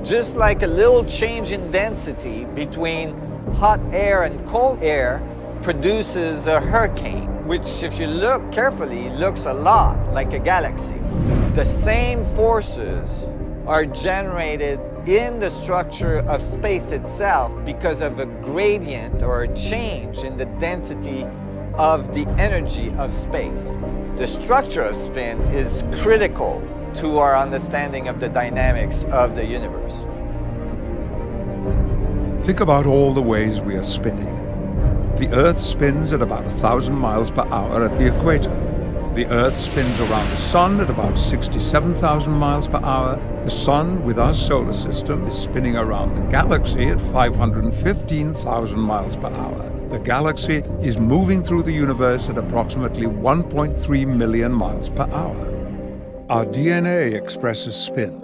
Just like a little change in density between hot air and cold air produces a hurricane, which if you look carefully looks a lot like a galaxy. The same forces are generated in the structure of space itself because of a gradient or a change in the density of the energy of space. The structure of spin is critical to our understanding of the dynamics of the universe. Think about all the ways we are spinning. The Earth spins at about 1,000 miles per hour at the equator. The Earth spins around the Sun at about 67,000 miles per hour. The Sun, with our solar system, is spinning around the galaxy at 515,000 miles per hour. The galaxy is moving through the universe at approximately 1.3 million miles per hour. Our DNA expresses spin.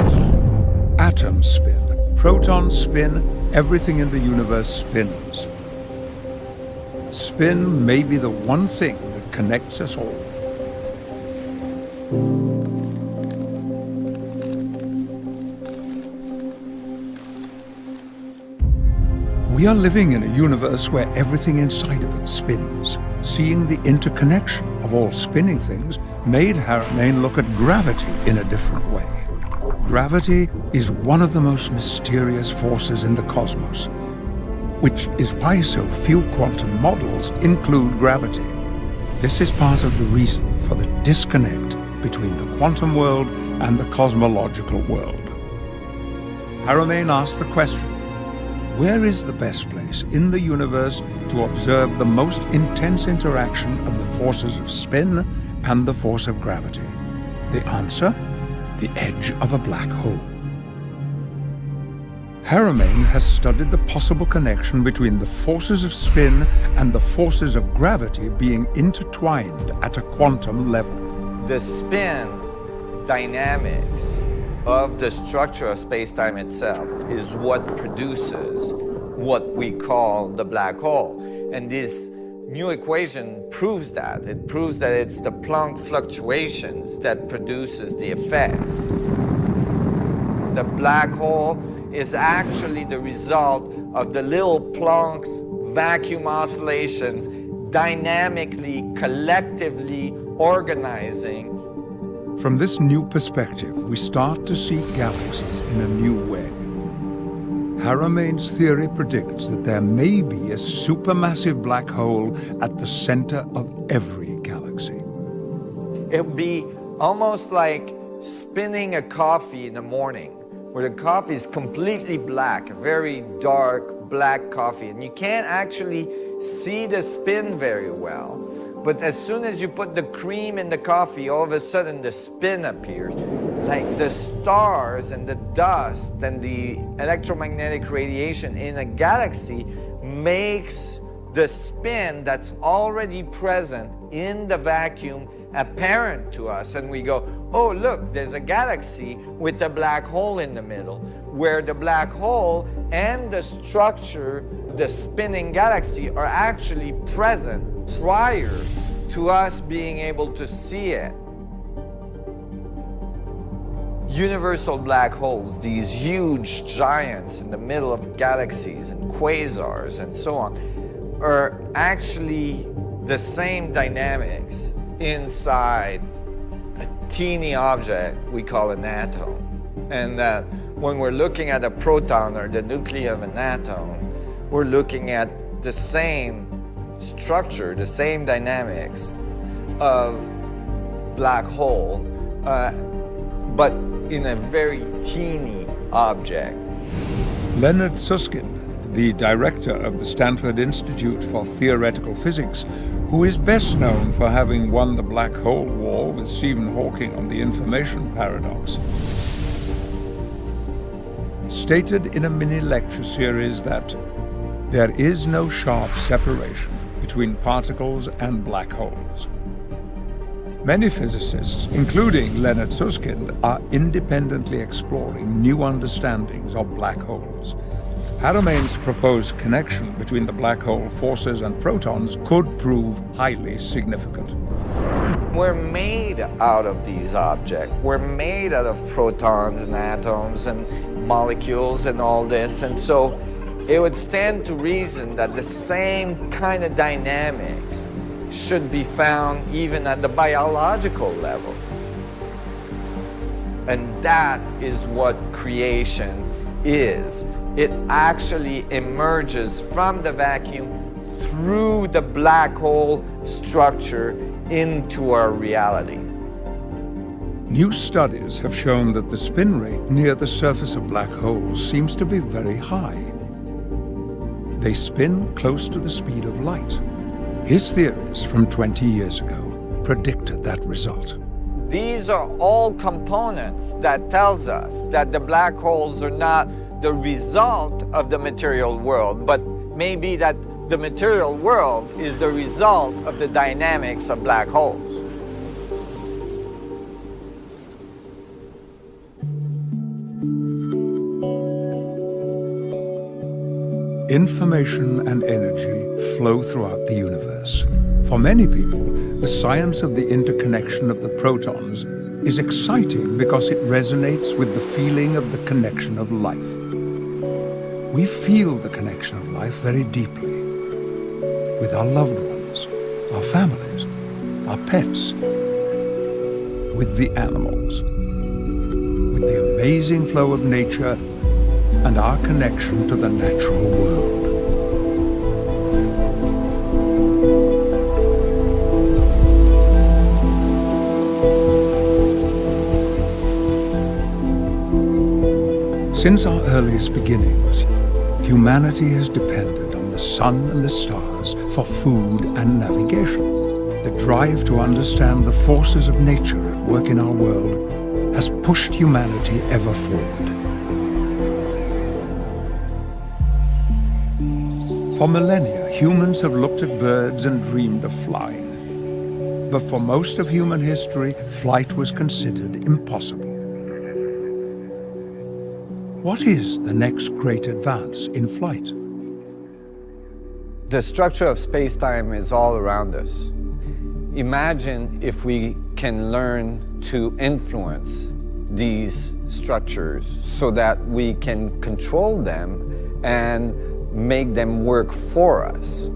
Atoms spin, protons spin, everything in the universe spins. Spin may be the one thing that connects us all. We are living in a universe where everything inside of it spins. Seeing the interconnection of all spinning things made Haramein look at gravity in a different way. Gravity is one of the most mysterious forces in the cosmos, which is why so few quantum models include gravity. This is part of the reason for the disconnect between the quantum world and the cosmological world. Haramein asked the question, where is the best place in the universe to observe the most intense interaction of the forces of spin and the force of gravity? The answer? The edge of a black hole. Haramein has studied the possible connection between the forces of spin and the forces of gravity being intertwined at a quantum level. The spin dynamics of the structure of space-time itself is what produces what we call the black hole. And this new equation proves that. It proves that it's the Planck fluctuations that produces the effect. The black hole is actually the result of the little Planck's vacuum oscillations dynamically, collectively organizing. From this new perspective, we start to see galaxies in a new way. Haramein's theory predicts that there may be a supermassive black hole at the center of every galaxy. It would be almost like spinning a coffee in the morning, where the coffee is completely black, a very dark black coffee, and you can't actually see the spin very well. But as soon as you put the cream in the coffee, all of a sudden the spin appears. Like the stars and the dust and the electromagnetic radiation in a galaxy makes the spin that's already present in the vacuum apparent to us. And we go, oh look, there's a galaxy with a black hole in the middle, where the black hole and the structure, the spinning galaxy, are actually present prior to us being able to see it. Universal black holes, these huge giants in the middle of galaxies and quasars and so on, are actually the same dynamics inside a teeny object we call an atom. And that when we're looking at a proton or the nucleus of an atom, we're looking at the same structure, the same dynamics of black hole, but in a very teeny object. Leonard Susskind, the director of the Stanford Institute for Theoretical Physics, who is best known for having won the black hole war with Stephen Hawking on the information paradox, stated in a mini-lecture series that there is no sharp separation between particles and black holes. Many physicists, including Leonard Susskind, are independently exploring new understandings of black holes. Haramein's proposed connection between the black hole forces and protons could prove highly significant. We're made out of these objects. We're made out of protons and atoms and molecules and all this, and so it would stand to reason that the same kind of dynamics should be found even at the biological level. And that is what creation is. It actually emerges from the vacuum through the black hole structure into our reality. New studies have shown that the spin rate near the surface of black holes seems to be very high. They spin close to the speed of light. His theories from 20 years ago predicted that result. These are all components that tells us that the black holes are not the result of the material world, but maybe that the material world is the result of the dynamics of black holes. Information and energy flow throughout the universe. For many people, the science of the interconnection of the protons is exciting because it resonates with the feeling of the connection of life. We feel the connection of life very deeply with our loved ones, our families, our pets, with the animals, with the amazing flow of nature and our connection to the natural world. Since our earliest beginnings, humanity has depended on the sun and the stars for food and navigation. The drive to understand the forces of nature at work in our world has pushed humanity ever forward. For millennia, humans have looked at birds and dreamed of flying. But for most of human history, flight was considered impossible. What is the next great advance in flight? The structure of space-time is all around us. Imagine if we can learn to influence these structures so that we can control them and make them work for us.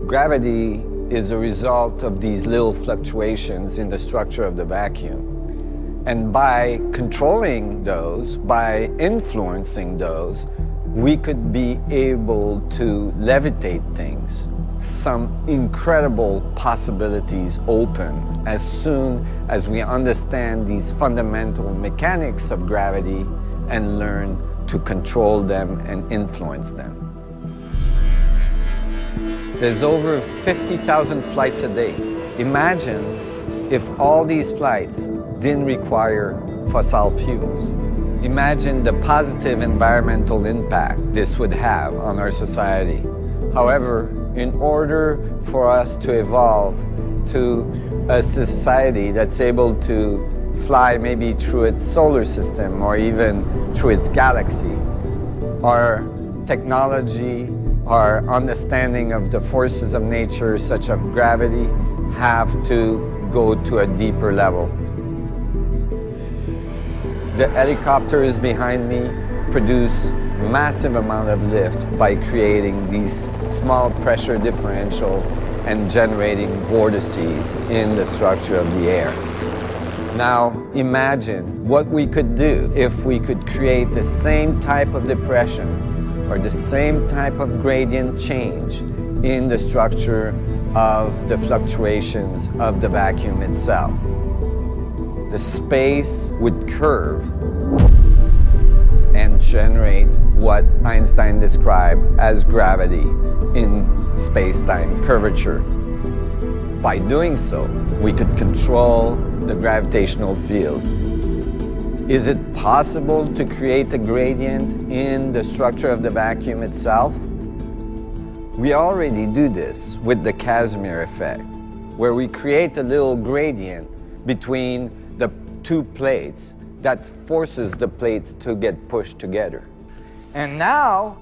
Gravity is a result of these little fluctuations in the structure of the vacuum. And by controlling those, by influencing those, we could be able to levitate things. Some incredible possibilities open as soon as we understand these fundamental mechanics of gravity and learn to control them and influence them. There's over 50,000 flights a day. Imagine if all these flights didn't require fossil fuels. Imagine the positive environmental impact this would have on our society. However, in order for us to evolve to a society that's able to fly maybe through its solar system or even through its galaxy, our technology, our understanding of the forces of nature, such as gravity, have to go to a deeper level. The helicopters behind me produce massive amount of lift by creating these small pressure differential and generating vortices in the structure of the air. Now imagine what we could do if we could create the same type of depression or the same type of gradient change in the structure of the fluctuations of the vacuum itself. The space would curve and generate what Einstein described as gravity in space-time curvature. By doing so, we could control the gravitational field. Is it possible to create a gradient in the structure of the vacuum itself? We already do this with the Casimir effect, where we create a little gradient between the two plates that forces the plates to get pushed together. And now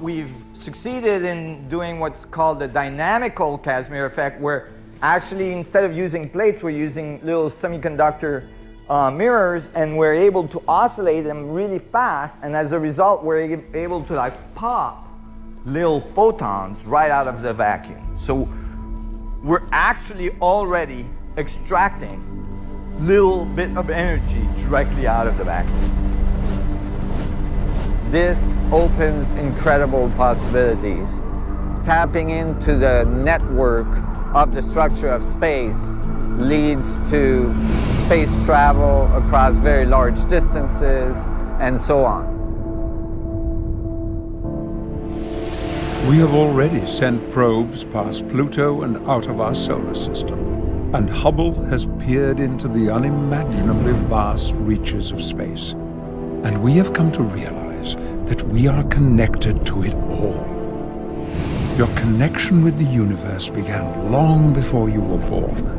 we've succeeded in doing what's called the dynamical Casimir effect, where actually instead of using plates, we're using little semiconductor mirrors, and we're able to oscillate them really fast, and as a result we're able to like pop little photons right out of the vacuum. So we're actually already extracting little bit of energy directly out of the vacuum. This opens incredible possibilities. Tapping into the network of the structure of space leads to space travel across very large distances and so on. We have already sent probes past Pluto and out of our solar system, and Hubble has peered into the unimaginably vast reaches of space. And we have come to realize that we are connected to it all. Your connection with the universe began long before you were born.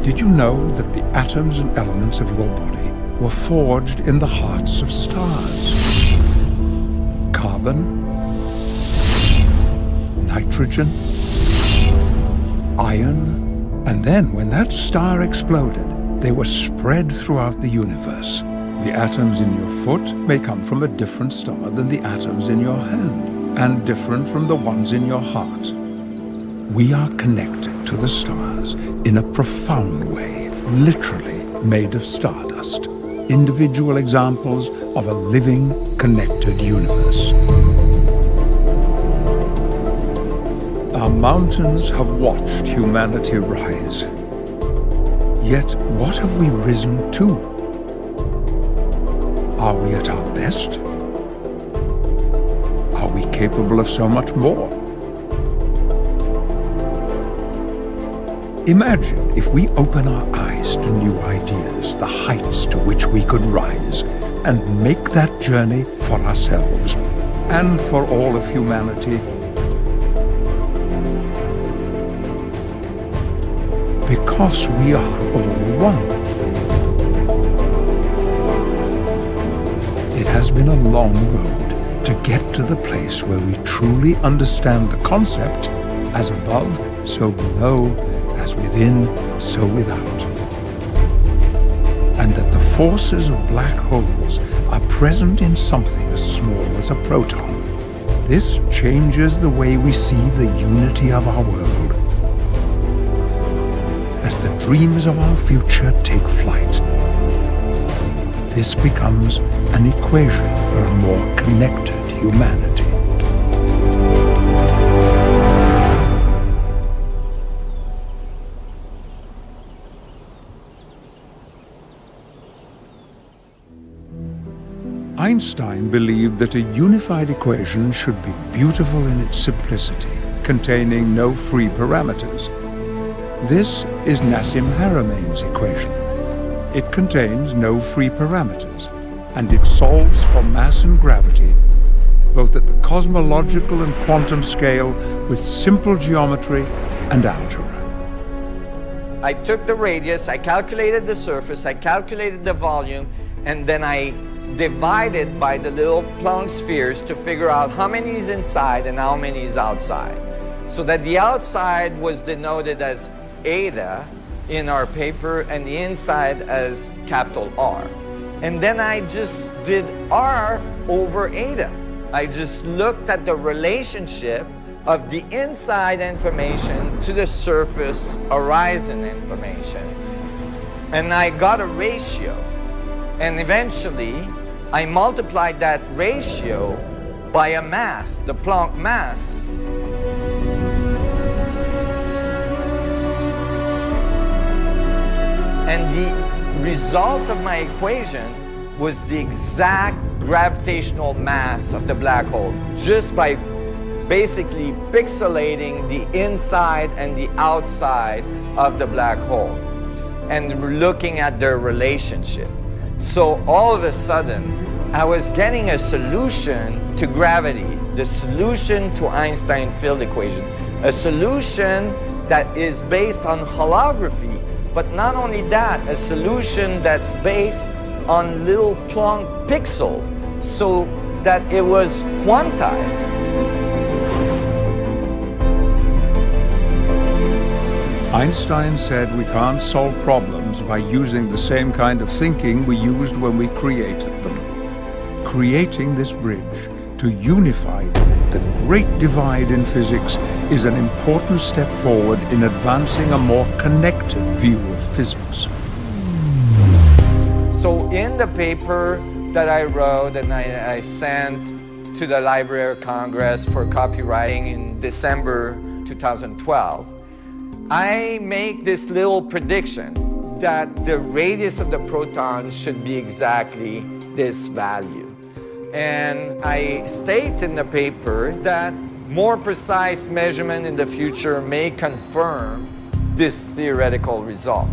Did you know that the atoms and elements of your body were forged in the hearts of stars? Carbon, nitrogen, iron, and then when that star exploded, they were spread throughout the universe. The atoms in your foot may come from a different star than the atoms in your hand, and different from the ones in your heart. We are connected to the stars in a profound way, literally made of stardust, individual examples of a living, connected universe. Our mountains have watched humanity rise. Yet, what have we risen to? Are we at our best? Are we capable of so much more? Imagine if we open our eyes to new ideas, the heights to which we could rise, and make that journey for ourselves and for all of humanity. Because we are all one. It has been a long road to get to the place where we truly understand the concept, as above, so below, as within, so without. And that the forces of black holes are present in something as small as a proton. This changes the way we see the unity of our world. As the dreams of our future take flight, this becomes an equation for a more connected humanity. Einstein believed that a unified equation should be beautiful in its simplicity, containing no free parameters. This is Nassim Haramein's equation. It contains no free parameters, and it solves for mass and gravity, both at the cosmological and quantum scale, with simple geometry and algebra. I took the radius, I calculated the surface, I calculated the volume, and then I divided by the little Planck spheres to figure out how many is inside and how many is outside. So that the outside was denoted as eta in our paper and the inside as capital R. And then I just did R over eta. I just looked at the relationship of the inside information to the surface horizon information. And I got a ratio. And eventually, I multiplied that ratio by a mass, the Planck mass. And the result of my equation was the exact gravitational mass of the black hole, just by basically pixelating the inside and the outside of the black hole and looking at their relationship. So all of a sudden, I was getting a solution to gravity, the solution to Einstein field equation, a solution that is based on holography, but not only that, a solution that's based on little Planck pixel, so that it was quantized. Einstein said we can't solve problems by using the same kind of thinking we used when we created them. Creating this bridge to unify the great divide in physics is an important step forward in advancing a more connected view of physics. So in the paper that I wrote and I sent to the Library of Congress for copywriting in December 2012, I make this little prediction that the radius of the proton should be exactly this value. And I state in the paper that more precise measurement in the future may confirm this theoretical result.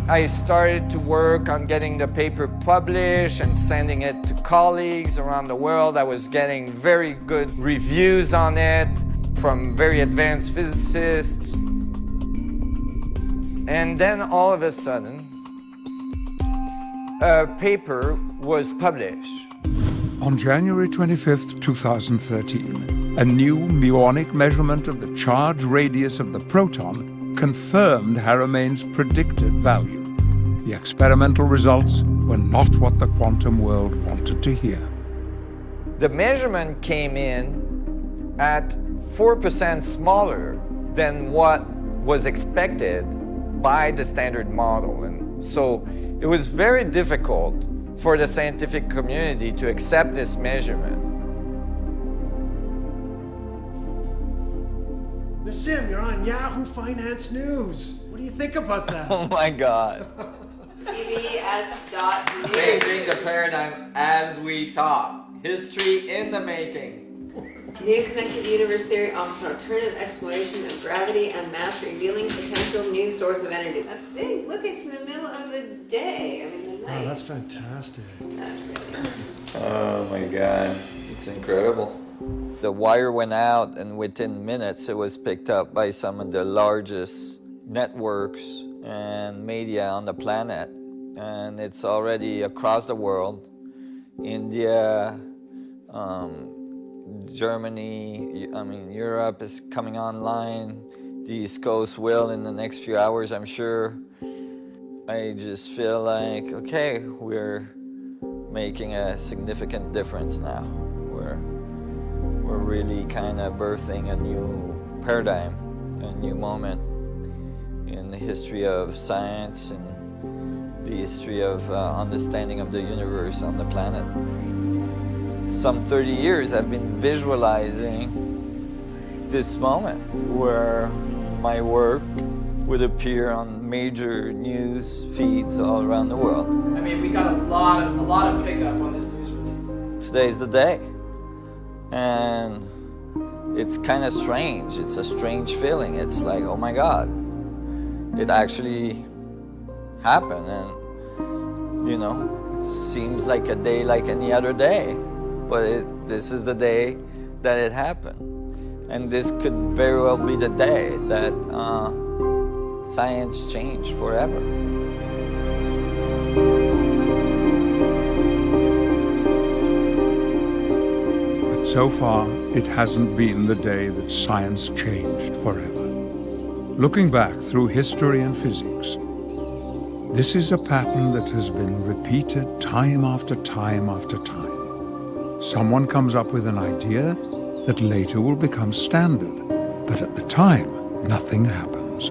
I started to work on getting the paper published and sending it to colleagues around the world. I was getting very good reviews on it from very advanced physicists. And then all of a sudden, a paper was published. On January 25th, 2013, a new muonic measurement of the charge radius of the proton confirmed Haramein's predicted value. The experimental results were not what the quantum world wanted to hear. The measurement came in at 4% smaller than what was expected by the standard model. And so it was very difficult for the scientific community to accept this measurement. Nassim, you're on Yahoo Finance News. What do you think about that? Oh my God. CBS.news. Changing the paradigm as we talk. History in the making. New connected universe theory offers an alternative explanation of gravity and mass, revealing potential new source of energy. That's big. Look, it's in the middle of the day. I mean, the night. Oh, that's fantastic. That's really awesome. Oh my God, it's incredible. The wire went out and within minutes it was picked up by some of the largest networks and media on the planet. And it's already across the world. India, Germany, Europe is coming online. The East Coast will in the next few hours, I'm sure. I just feel like, okay, we're making a significant difference now. we're really kind of birthing a new paradigm, a new moment in the history of science and the history of understanding of the universe on the planet. Some 30 years I've been visualizing this moment where my work would appear on major news feeds all around the world. I mean, we got a lot of pickup on this news release. Today's the day. And it's kind of strange. It's a strange feeling. It's like, oh my God, it actually happened. And, you know, it seems like a day like any other day. But this is the day that it happened. And this could very well be the day that science changed forever. But so far, it hasn't been the day that science changed forever. Looking back through history and physics, this is a pattern that has been repeated time after time after time. Someone comes up with an idea that later will become standard, but at the time, nothing happens.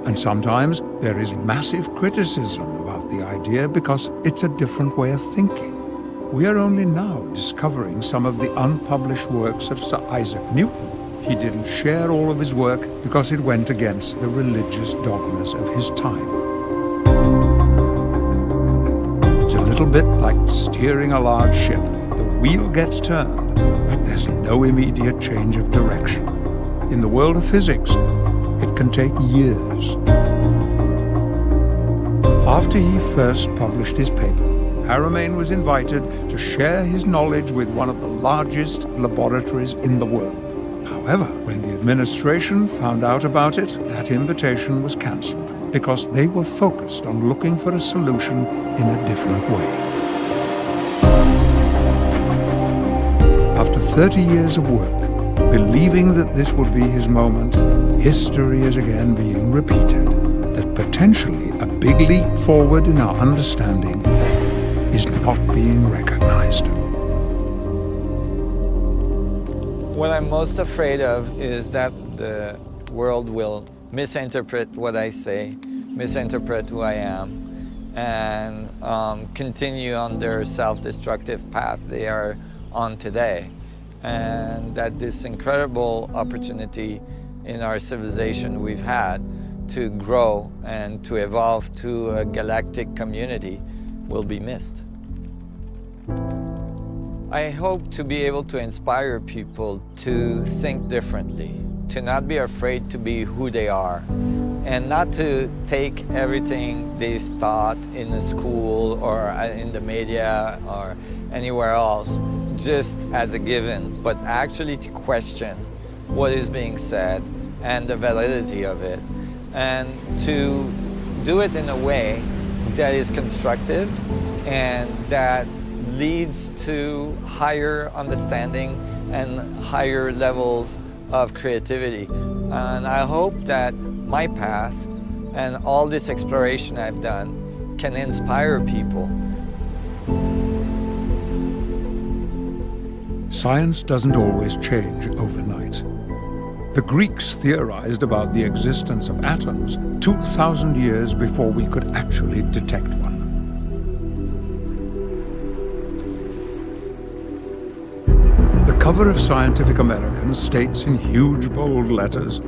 And sometimes there is massive criticism about the idea because it's a different way of thinking. We are only now discovering some of the unpublished works of Sir Isaac Newton. He didn't share all of his work because it went against the religious dogmas of his time. It's a little bit like steering a large ship. The wheel gets turned, but there's no immediate change of direction. In the world of physics, it can take years. After he first published his paper, Haramein was invited to share his knowledge with one of the largest laboratories in the world. However, when the administration found out about it, that invitation was cancelled because they were focused on looking for a solution in a different way. After 30 years of work, believing that this would be his moment, history is again being repeated, that potentially a big leap forward in our understanding is not being recognized. What I'm most afraid of is that the world will misinterpret what I say, misinterpret who I am, and continue on their self-destructive path they are on today. And that this incredible opportunity in our civilization we've had to grow and to evolve to a galactic community will be missed. I hope to be able to inspire people to think differently, to not be afraid to be who they are, and not to take everything they've taught in the school or in the media or anywhere else just as a given, but actually to question what is being said and the validity of it, and to do it in a way that is constructive and that leads to higher understanding and higher levels of creativity. And I hope that my path and all this exploration I've done can inspire people. Science doesn't always change overnight. The Greeks theorized about the existence of atoms 2,000 years before we could actually detect one. The cover of Scientific American states in huge bold letters,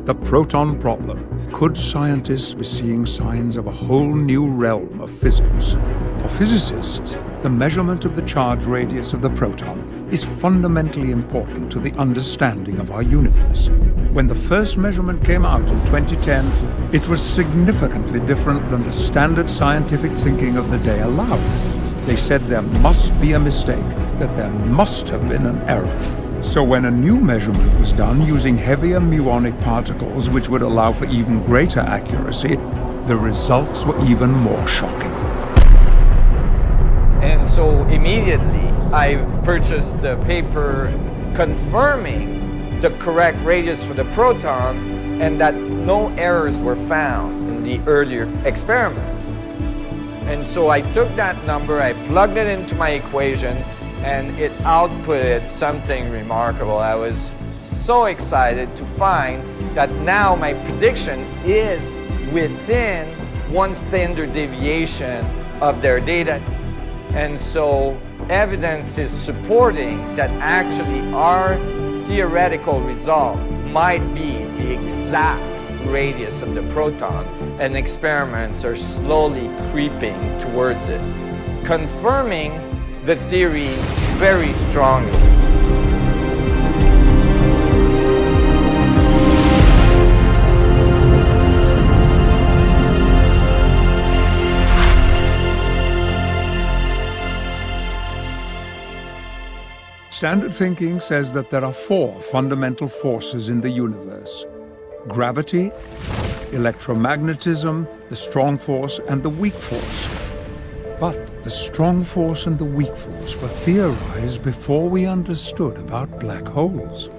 "The proton problem. Could scientists be seeing signs of a whole new realm of physics?" For physicists, the measurement of the charge radius of the proton is fundamentally important to the understanding of our universe. When the first measurement came out in 2010, it was significantly different than the standard scientific thinking of the day allowed. They said there must be a mistake, that there must have been an error. So when a new measurement was done using heavier muonic particles, which would allow for even greater accuracy, the results were even more shocking. And so immediately I purchased the paper confirming the correct radius for the proton and that no errors were found in the earlier experiments. And so I took that number, I plugged it into my equation, and it outputted something remarkable. I was so excited to find that now my prediction is within one standard deviation of their data. And so evidence is supporting that actually our theoretical result might be the exact radius of the proton, and experiments are slowly creeping towards it, confirming the theory very strongly. Standard thinking says that there are 4 fundamental forces in the universe: gravity, electromagnetism, the strong force, and the weak force. But the strong force and the weak force were theorized before we understood about black holes.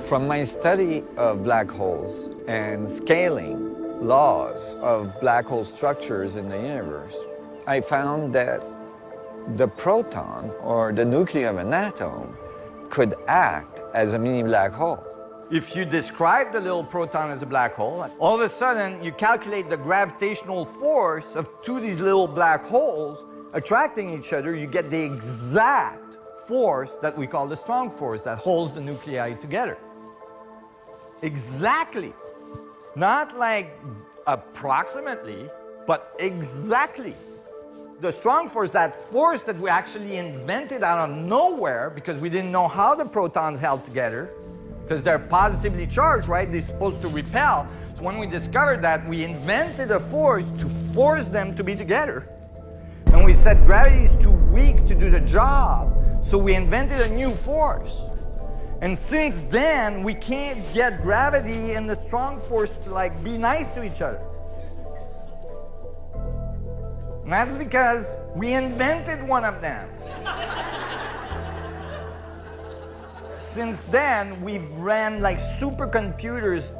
From my study of black holes and scaling laws of black hole structures in the universe, I found that the proton, or the nucleus of an atom, could act as a mini black hole. If you describe the little proton as a black hole, all of a sudden you calculate the gravitational force of 2 of these little black holes attracting each other, you get the exact force that we call the strong force that holds the nuclei together. Exactly. Not like approximately, but exactly. The strong force, that force that we actually invented out of nowhere because we didn't know how the protons held together, because they're positively charged, right? They're supposed to repel. So when we discovered that, we invented a force to force them to be together. And we said gravity is too weak to do the job, so we invented a new force. And since then, we can't get gravity and the strong force to like be nice to each other. And that's because we invented one of them. Since then, we've ran like supercomputers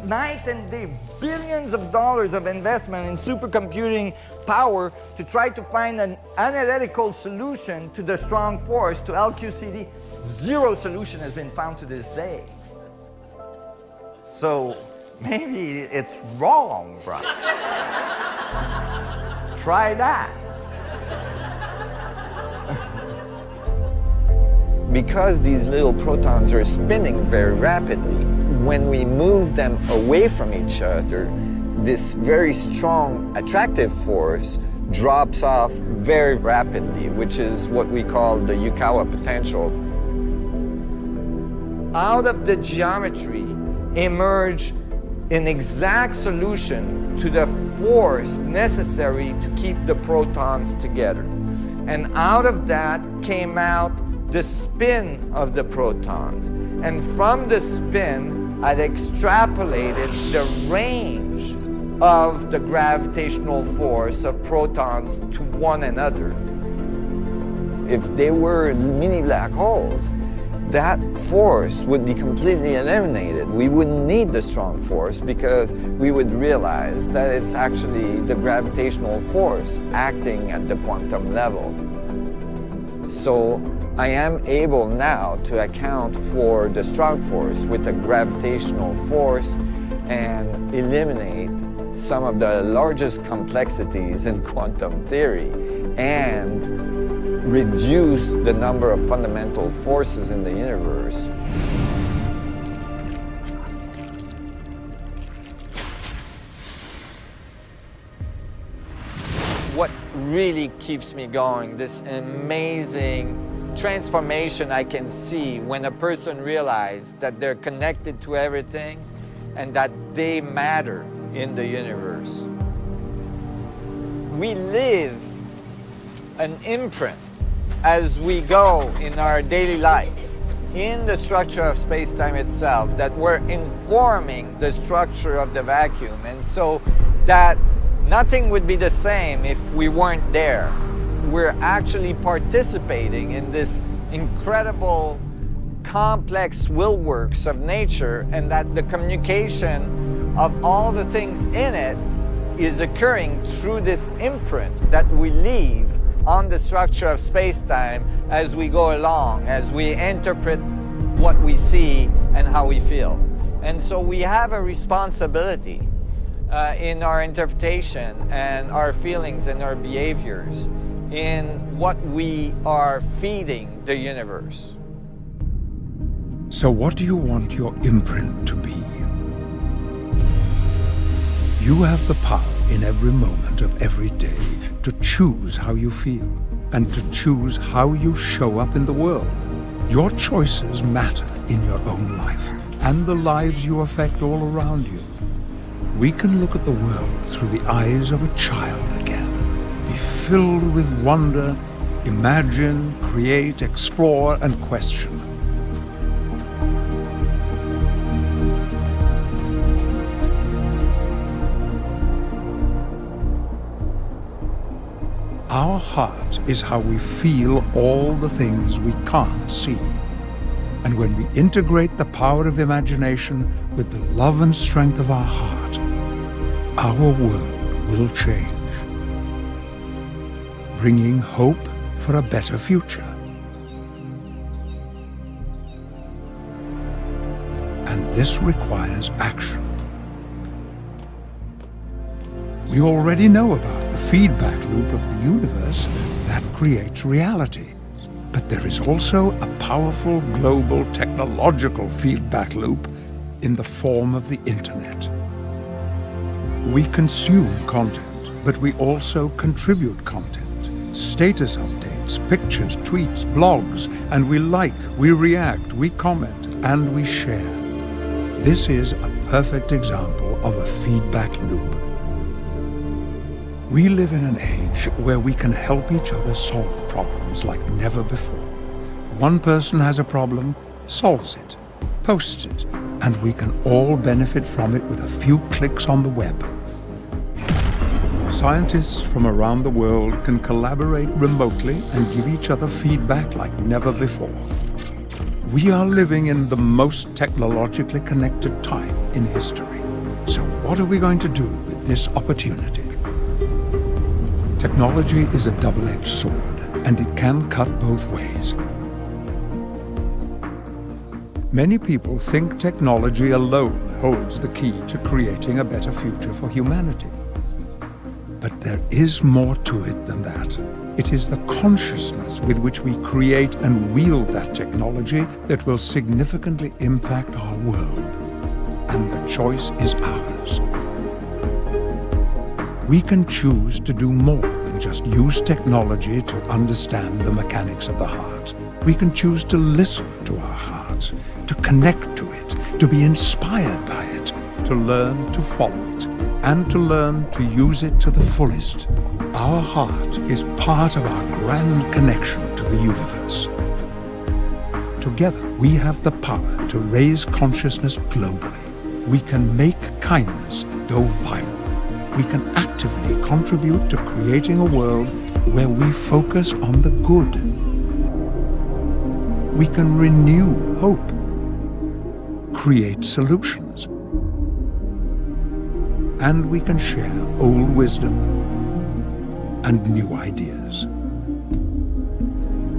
night and day, billions of dollars of investment in supercomputing power to try to find an analytical solution to the strong force, to LQCD. Zero solution has been found to this day. So maybe it's wrong, bro. Try that. Because these little protons are spinning very rapidly, when we move them away from each other, this very strong attractive force drops off very rapidly, which is what we call the Yukawa potential. Out of the geometry emerge an exact solution to the force necessary to keep the protons together. And out of that came out the spin of the protons. And from the spin, I'd extrapolated the range of the gravitational force of protons to one another. If they were mini black holes, that force would be completely eliminated. We wouldn't need the strong force because we would realize that it's actually the gravitational force acting at the quantum level. So I am able now to account for the strong force with a gravitational force and eliminate some of the largest complexities in quantum theory and reduce the number of fundamental forces in the universe. What really keeps me going, this amazing transformation I can see when a person realizes that they're connected to everything and that they matter in the universe. We live an imprint as we go in our daily life in the structure of space-time itself, that we're informing the structure of the vacuum, and so that nothing would be the same if we weren't there. We're actually participating in this incredible complex will works of nature, and that the communication of all the things in it is occurring through this imprint that we leave on the structure of space-time as we go along, as we interpret what we see and how we feel. And so we have a responsibility in our interpretation and our feelings and our behaviors in what we are feeding the universe. So what do you want your imprint to be? You have the power in every moment of every day to choose how you feel and to choose how you show up in the world. Your choices matter in your own life and the lives you affect all around you. We can look at the world through the eyes of a child again, be filled with wonder, imagine, create, explore, and question. Our heart is how we feel all the things we can't see. And when we integrate the power of imagination with the love and strength of our heart, our world will change, bringing hope for a better future. And this requires action. We already know about the feedback loop of the universe that creates reality. But there is also a powerful global technological feedback loop in the form of the internet. We consume content, but we also contribute content. Status updates, pictures, tweets, blogs, and we like, we react, we comment, and we share. This is a perfect example of a feedback loop. We live in an age where we can help each other solve problems like never before. One person has a problem, solves it, posts it, and we can all benefit from it with a few clicks on the web. Scientists from around the world can collaborate remotely and give each other feedback like never before. We are living in the most technologically connected time in history. So what are we going to do with this opportunity? Technology is a double-edged sword, and it can cut both ways. Many people think technology alone holds the key to creating a better future for humanity. But there is more to it than that. It is the consciousness with which we create and wield that technology that will significantly impact our world. And the choice is ours. We can choose to do more than just use technology to understand the mechanics of the heart. We can choose to listen to our heart, to connect to it, to be inspired by it, to learn to follow it, and to learn to use it to the fullest. Our heart is part of our grand connection to the universe. Together, we have the power to raise consciousness globally. We can make kindness go viral. We can actively contribute to creating a world where we focus on the good. We can renew hope, create solutions, and we can share old wisdom and new ideas.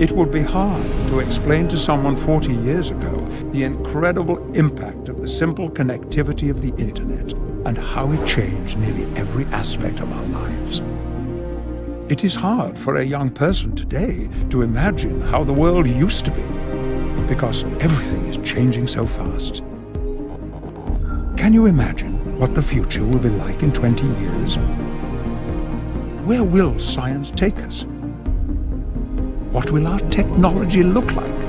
It would be hard to explain to someone 40 years ago the incredible impact of the simple connectivity of the internet and how it changed nearly every aspect of our lives. It is hard for a young person today to imagine how the world used to be, because everything is changing so fast. Can you imagine what the future will be like in 20 years? Where will science take us? What will our technology look like?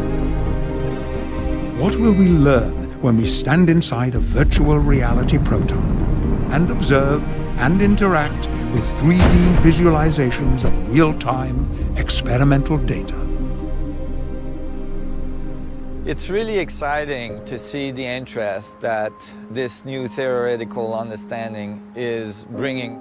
What will we learn when we stand inside a virtual reality proton and observe and interact with 3D visualizations of real-time experimental data? It's really exciting to see the interest that this new theoretical understanding is bringing.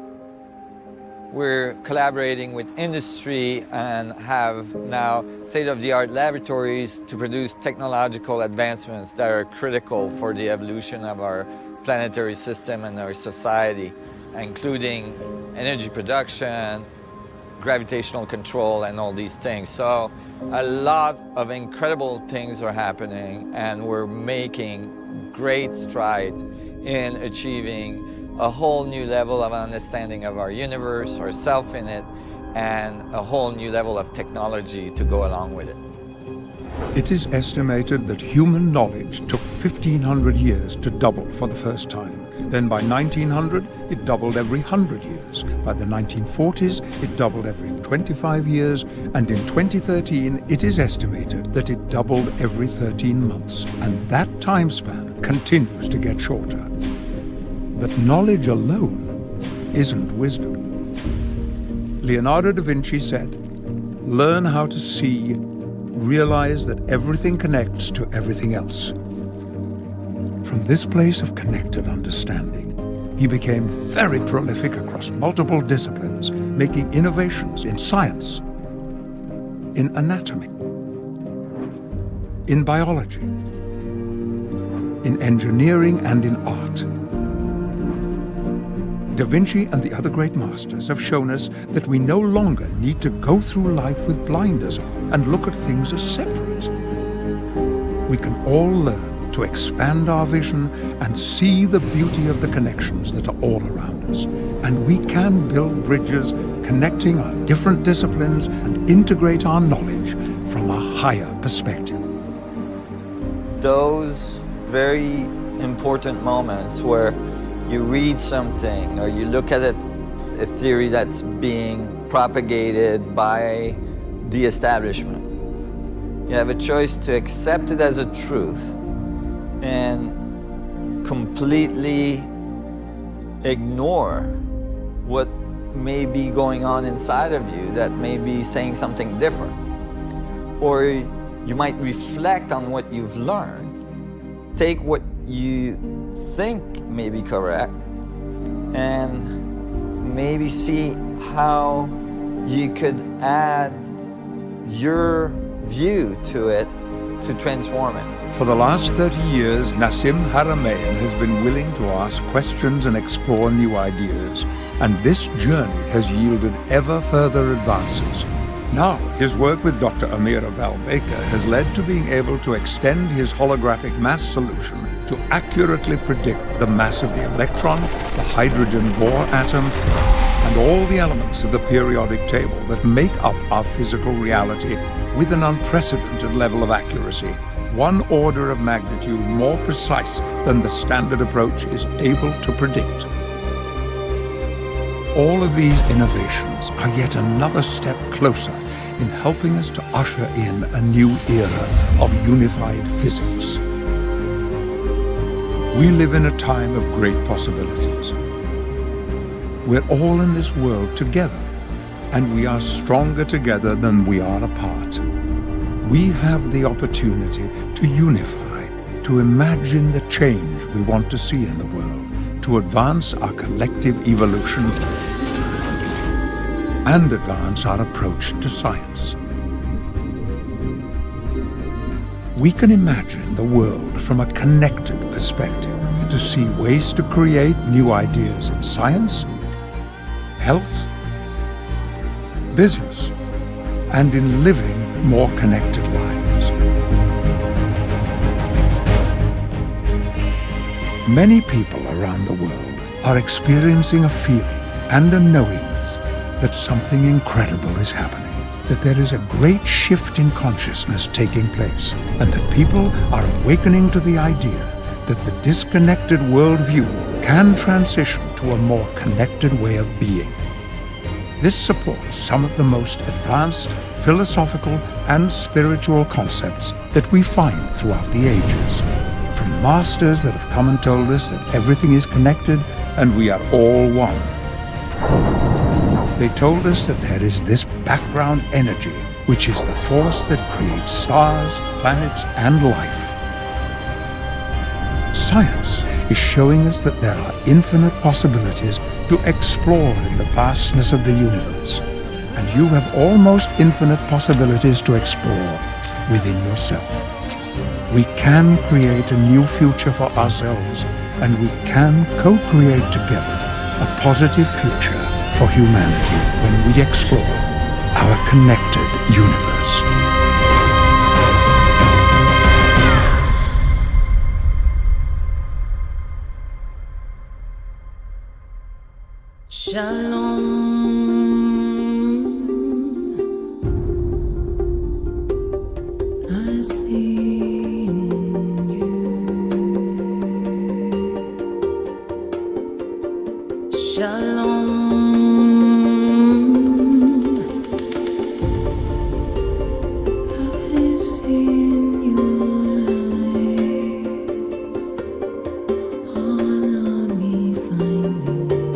We're collaborating with industry and have now state-of-the-art laboratories to produce technological advancements that are critical for the evolution of our planetary system and our society, including energy production, gravitational control and all these things. So a lot of incredible things are happening, and we're making great strides in achieving a whole new level of understanding of our universe, ourself in it, and a whole new level of technology to go along with it. It is estimated that human knowledge took 1,500 years to double for the first time. Then by 1900, it doubled every 100 years. By the 1940s, it doubled every 25 years. And in 2013, it is estimated that it doubled every 13 months. And that time span continues to get shorter. But knowledge alone isn't wisdom. Leonardo da Vinci said, "Learn how to see, realize that everything connects to everything else." From this place of connected understanding, he became very prolific across multiple disciplines, making innovations in science, in anatomy, in biology, in engineering, and in art. Da Vinci and the other great masters have shown us that we no longer need to go through life with blinders on and look at things as separate. We can all learn to expand our vision and see the beauty of the connections that are all around us. And we can build bridges connecting our different disciplines and integrate our knowledge from a higher perspective. Those very important moments where you read something or you look at it, a theory that's being propagated by the establishment. You have a choice to accept it as a truth and completely ignore what may be going on inside of you that may be saying something different. Or you might reflect on what you've learned, take what you think may be correct, and maybe see how you could add your view to it to transform it. For the last 30 years, Nassim Haramein has been willing to ask questions and explore new ideas, and this journey has yielded ever further advances. Now, his work with Dr. Amira Val-Baker has led to being able to extend his holographic mass solution to accurately predict the mass of the electron, the hydrogen Bohr atom, and all the elements of the periodic table that make up our physical reality with an unprecedented level of accuracy, 1 order of magnitude more precise than the standard approach is able to predict. All of these innovations are yet another step closer in helping us to usher in a new era of unified physics. We live in a time of great possibilities. We're all in this world together, and we are stronger together than we are apart. We have the opportunity to unify, to imagine the change we want to see in the world, to advance our collective evolution and advance our approach to science. We can imagine the world from a connected perspective, to see ways to create new ideas in science, health, business, and in living more connected lives. Many people around the world are experiencing a feeling and a knowingness that something incredible is happening, that there is a great shift in consciousness taking place, and that people are awakening to the idea that the disconnected worldview can transition to a more connected way of being. This supports some of the most advanced philosophical and spiritual concepts that we find throughout the ages, from masters that have come and told us that everything is connected and we are all one. They told us that there is this background energy, which is the force that creates stars, planets, and life. Science is showing us that there are infinite possibilities to explore in the vastness of the universe. And you have almost infinite possibilities to explore within yourself. We can create a new future for ourselves, and we can co-create together a positive future for humanity when we explore. our connected universe. Shalom, I see in you. Shalom, I see in your eyes all of me finding you.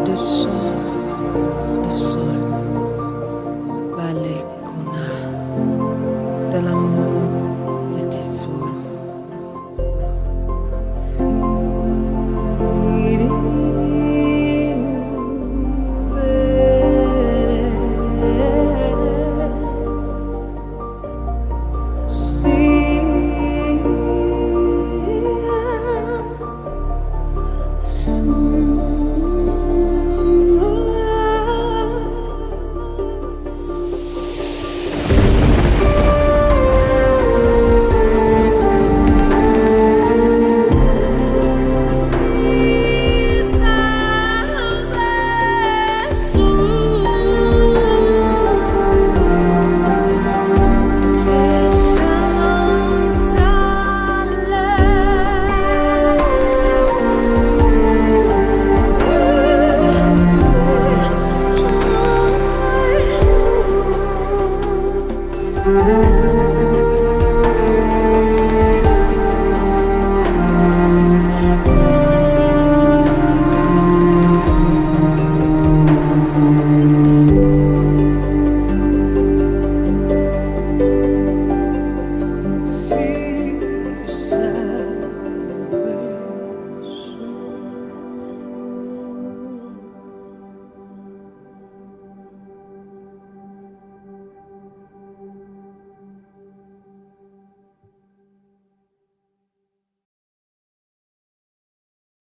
De sol,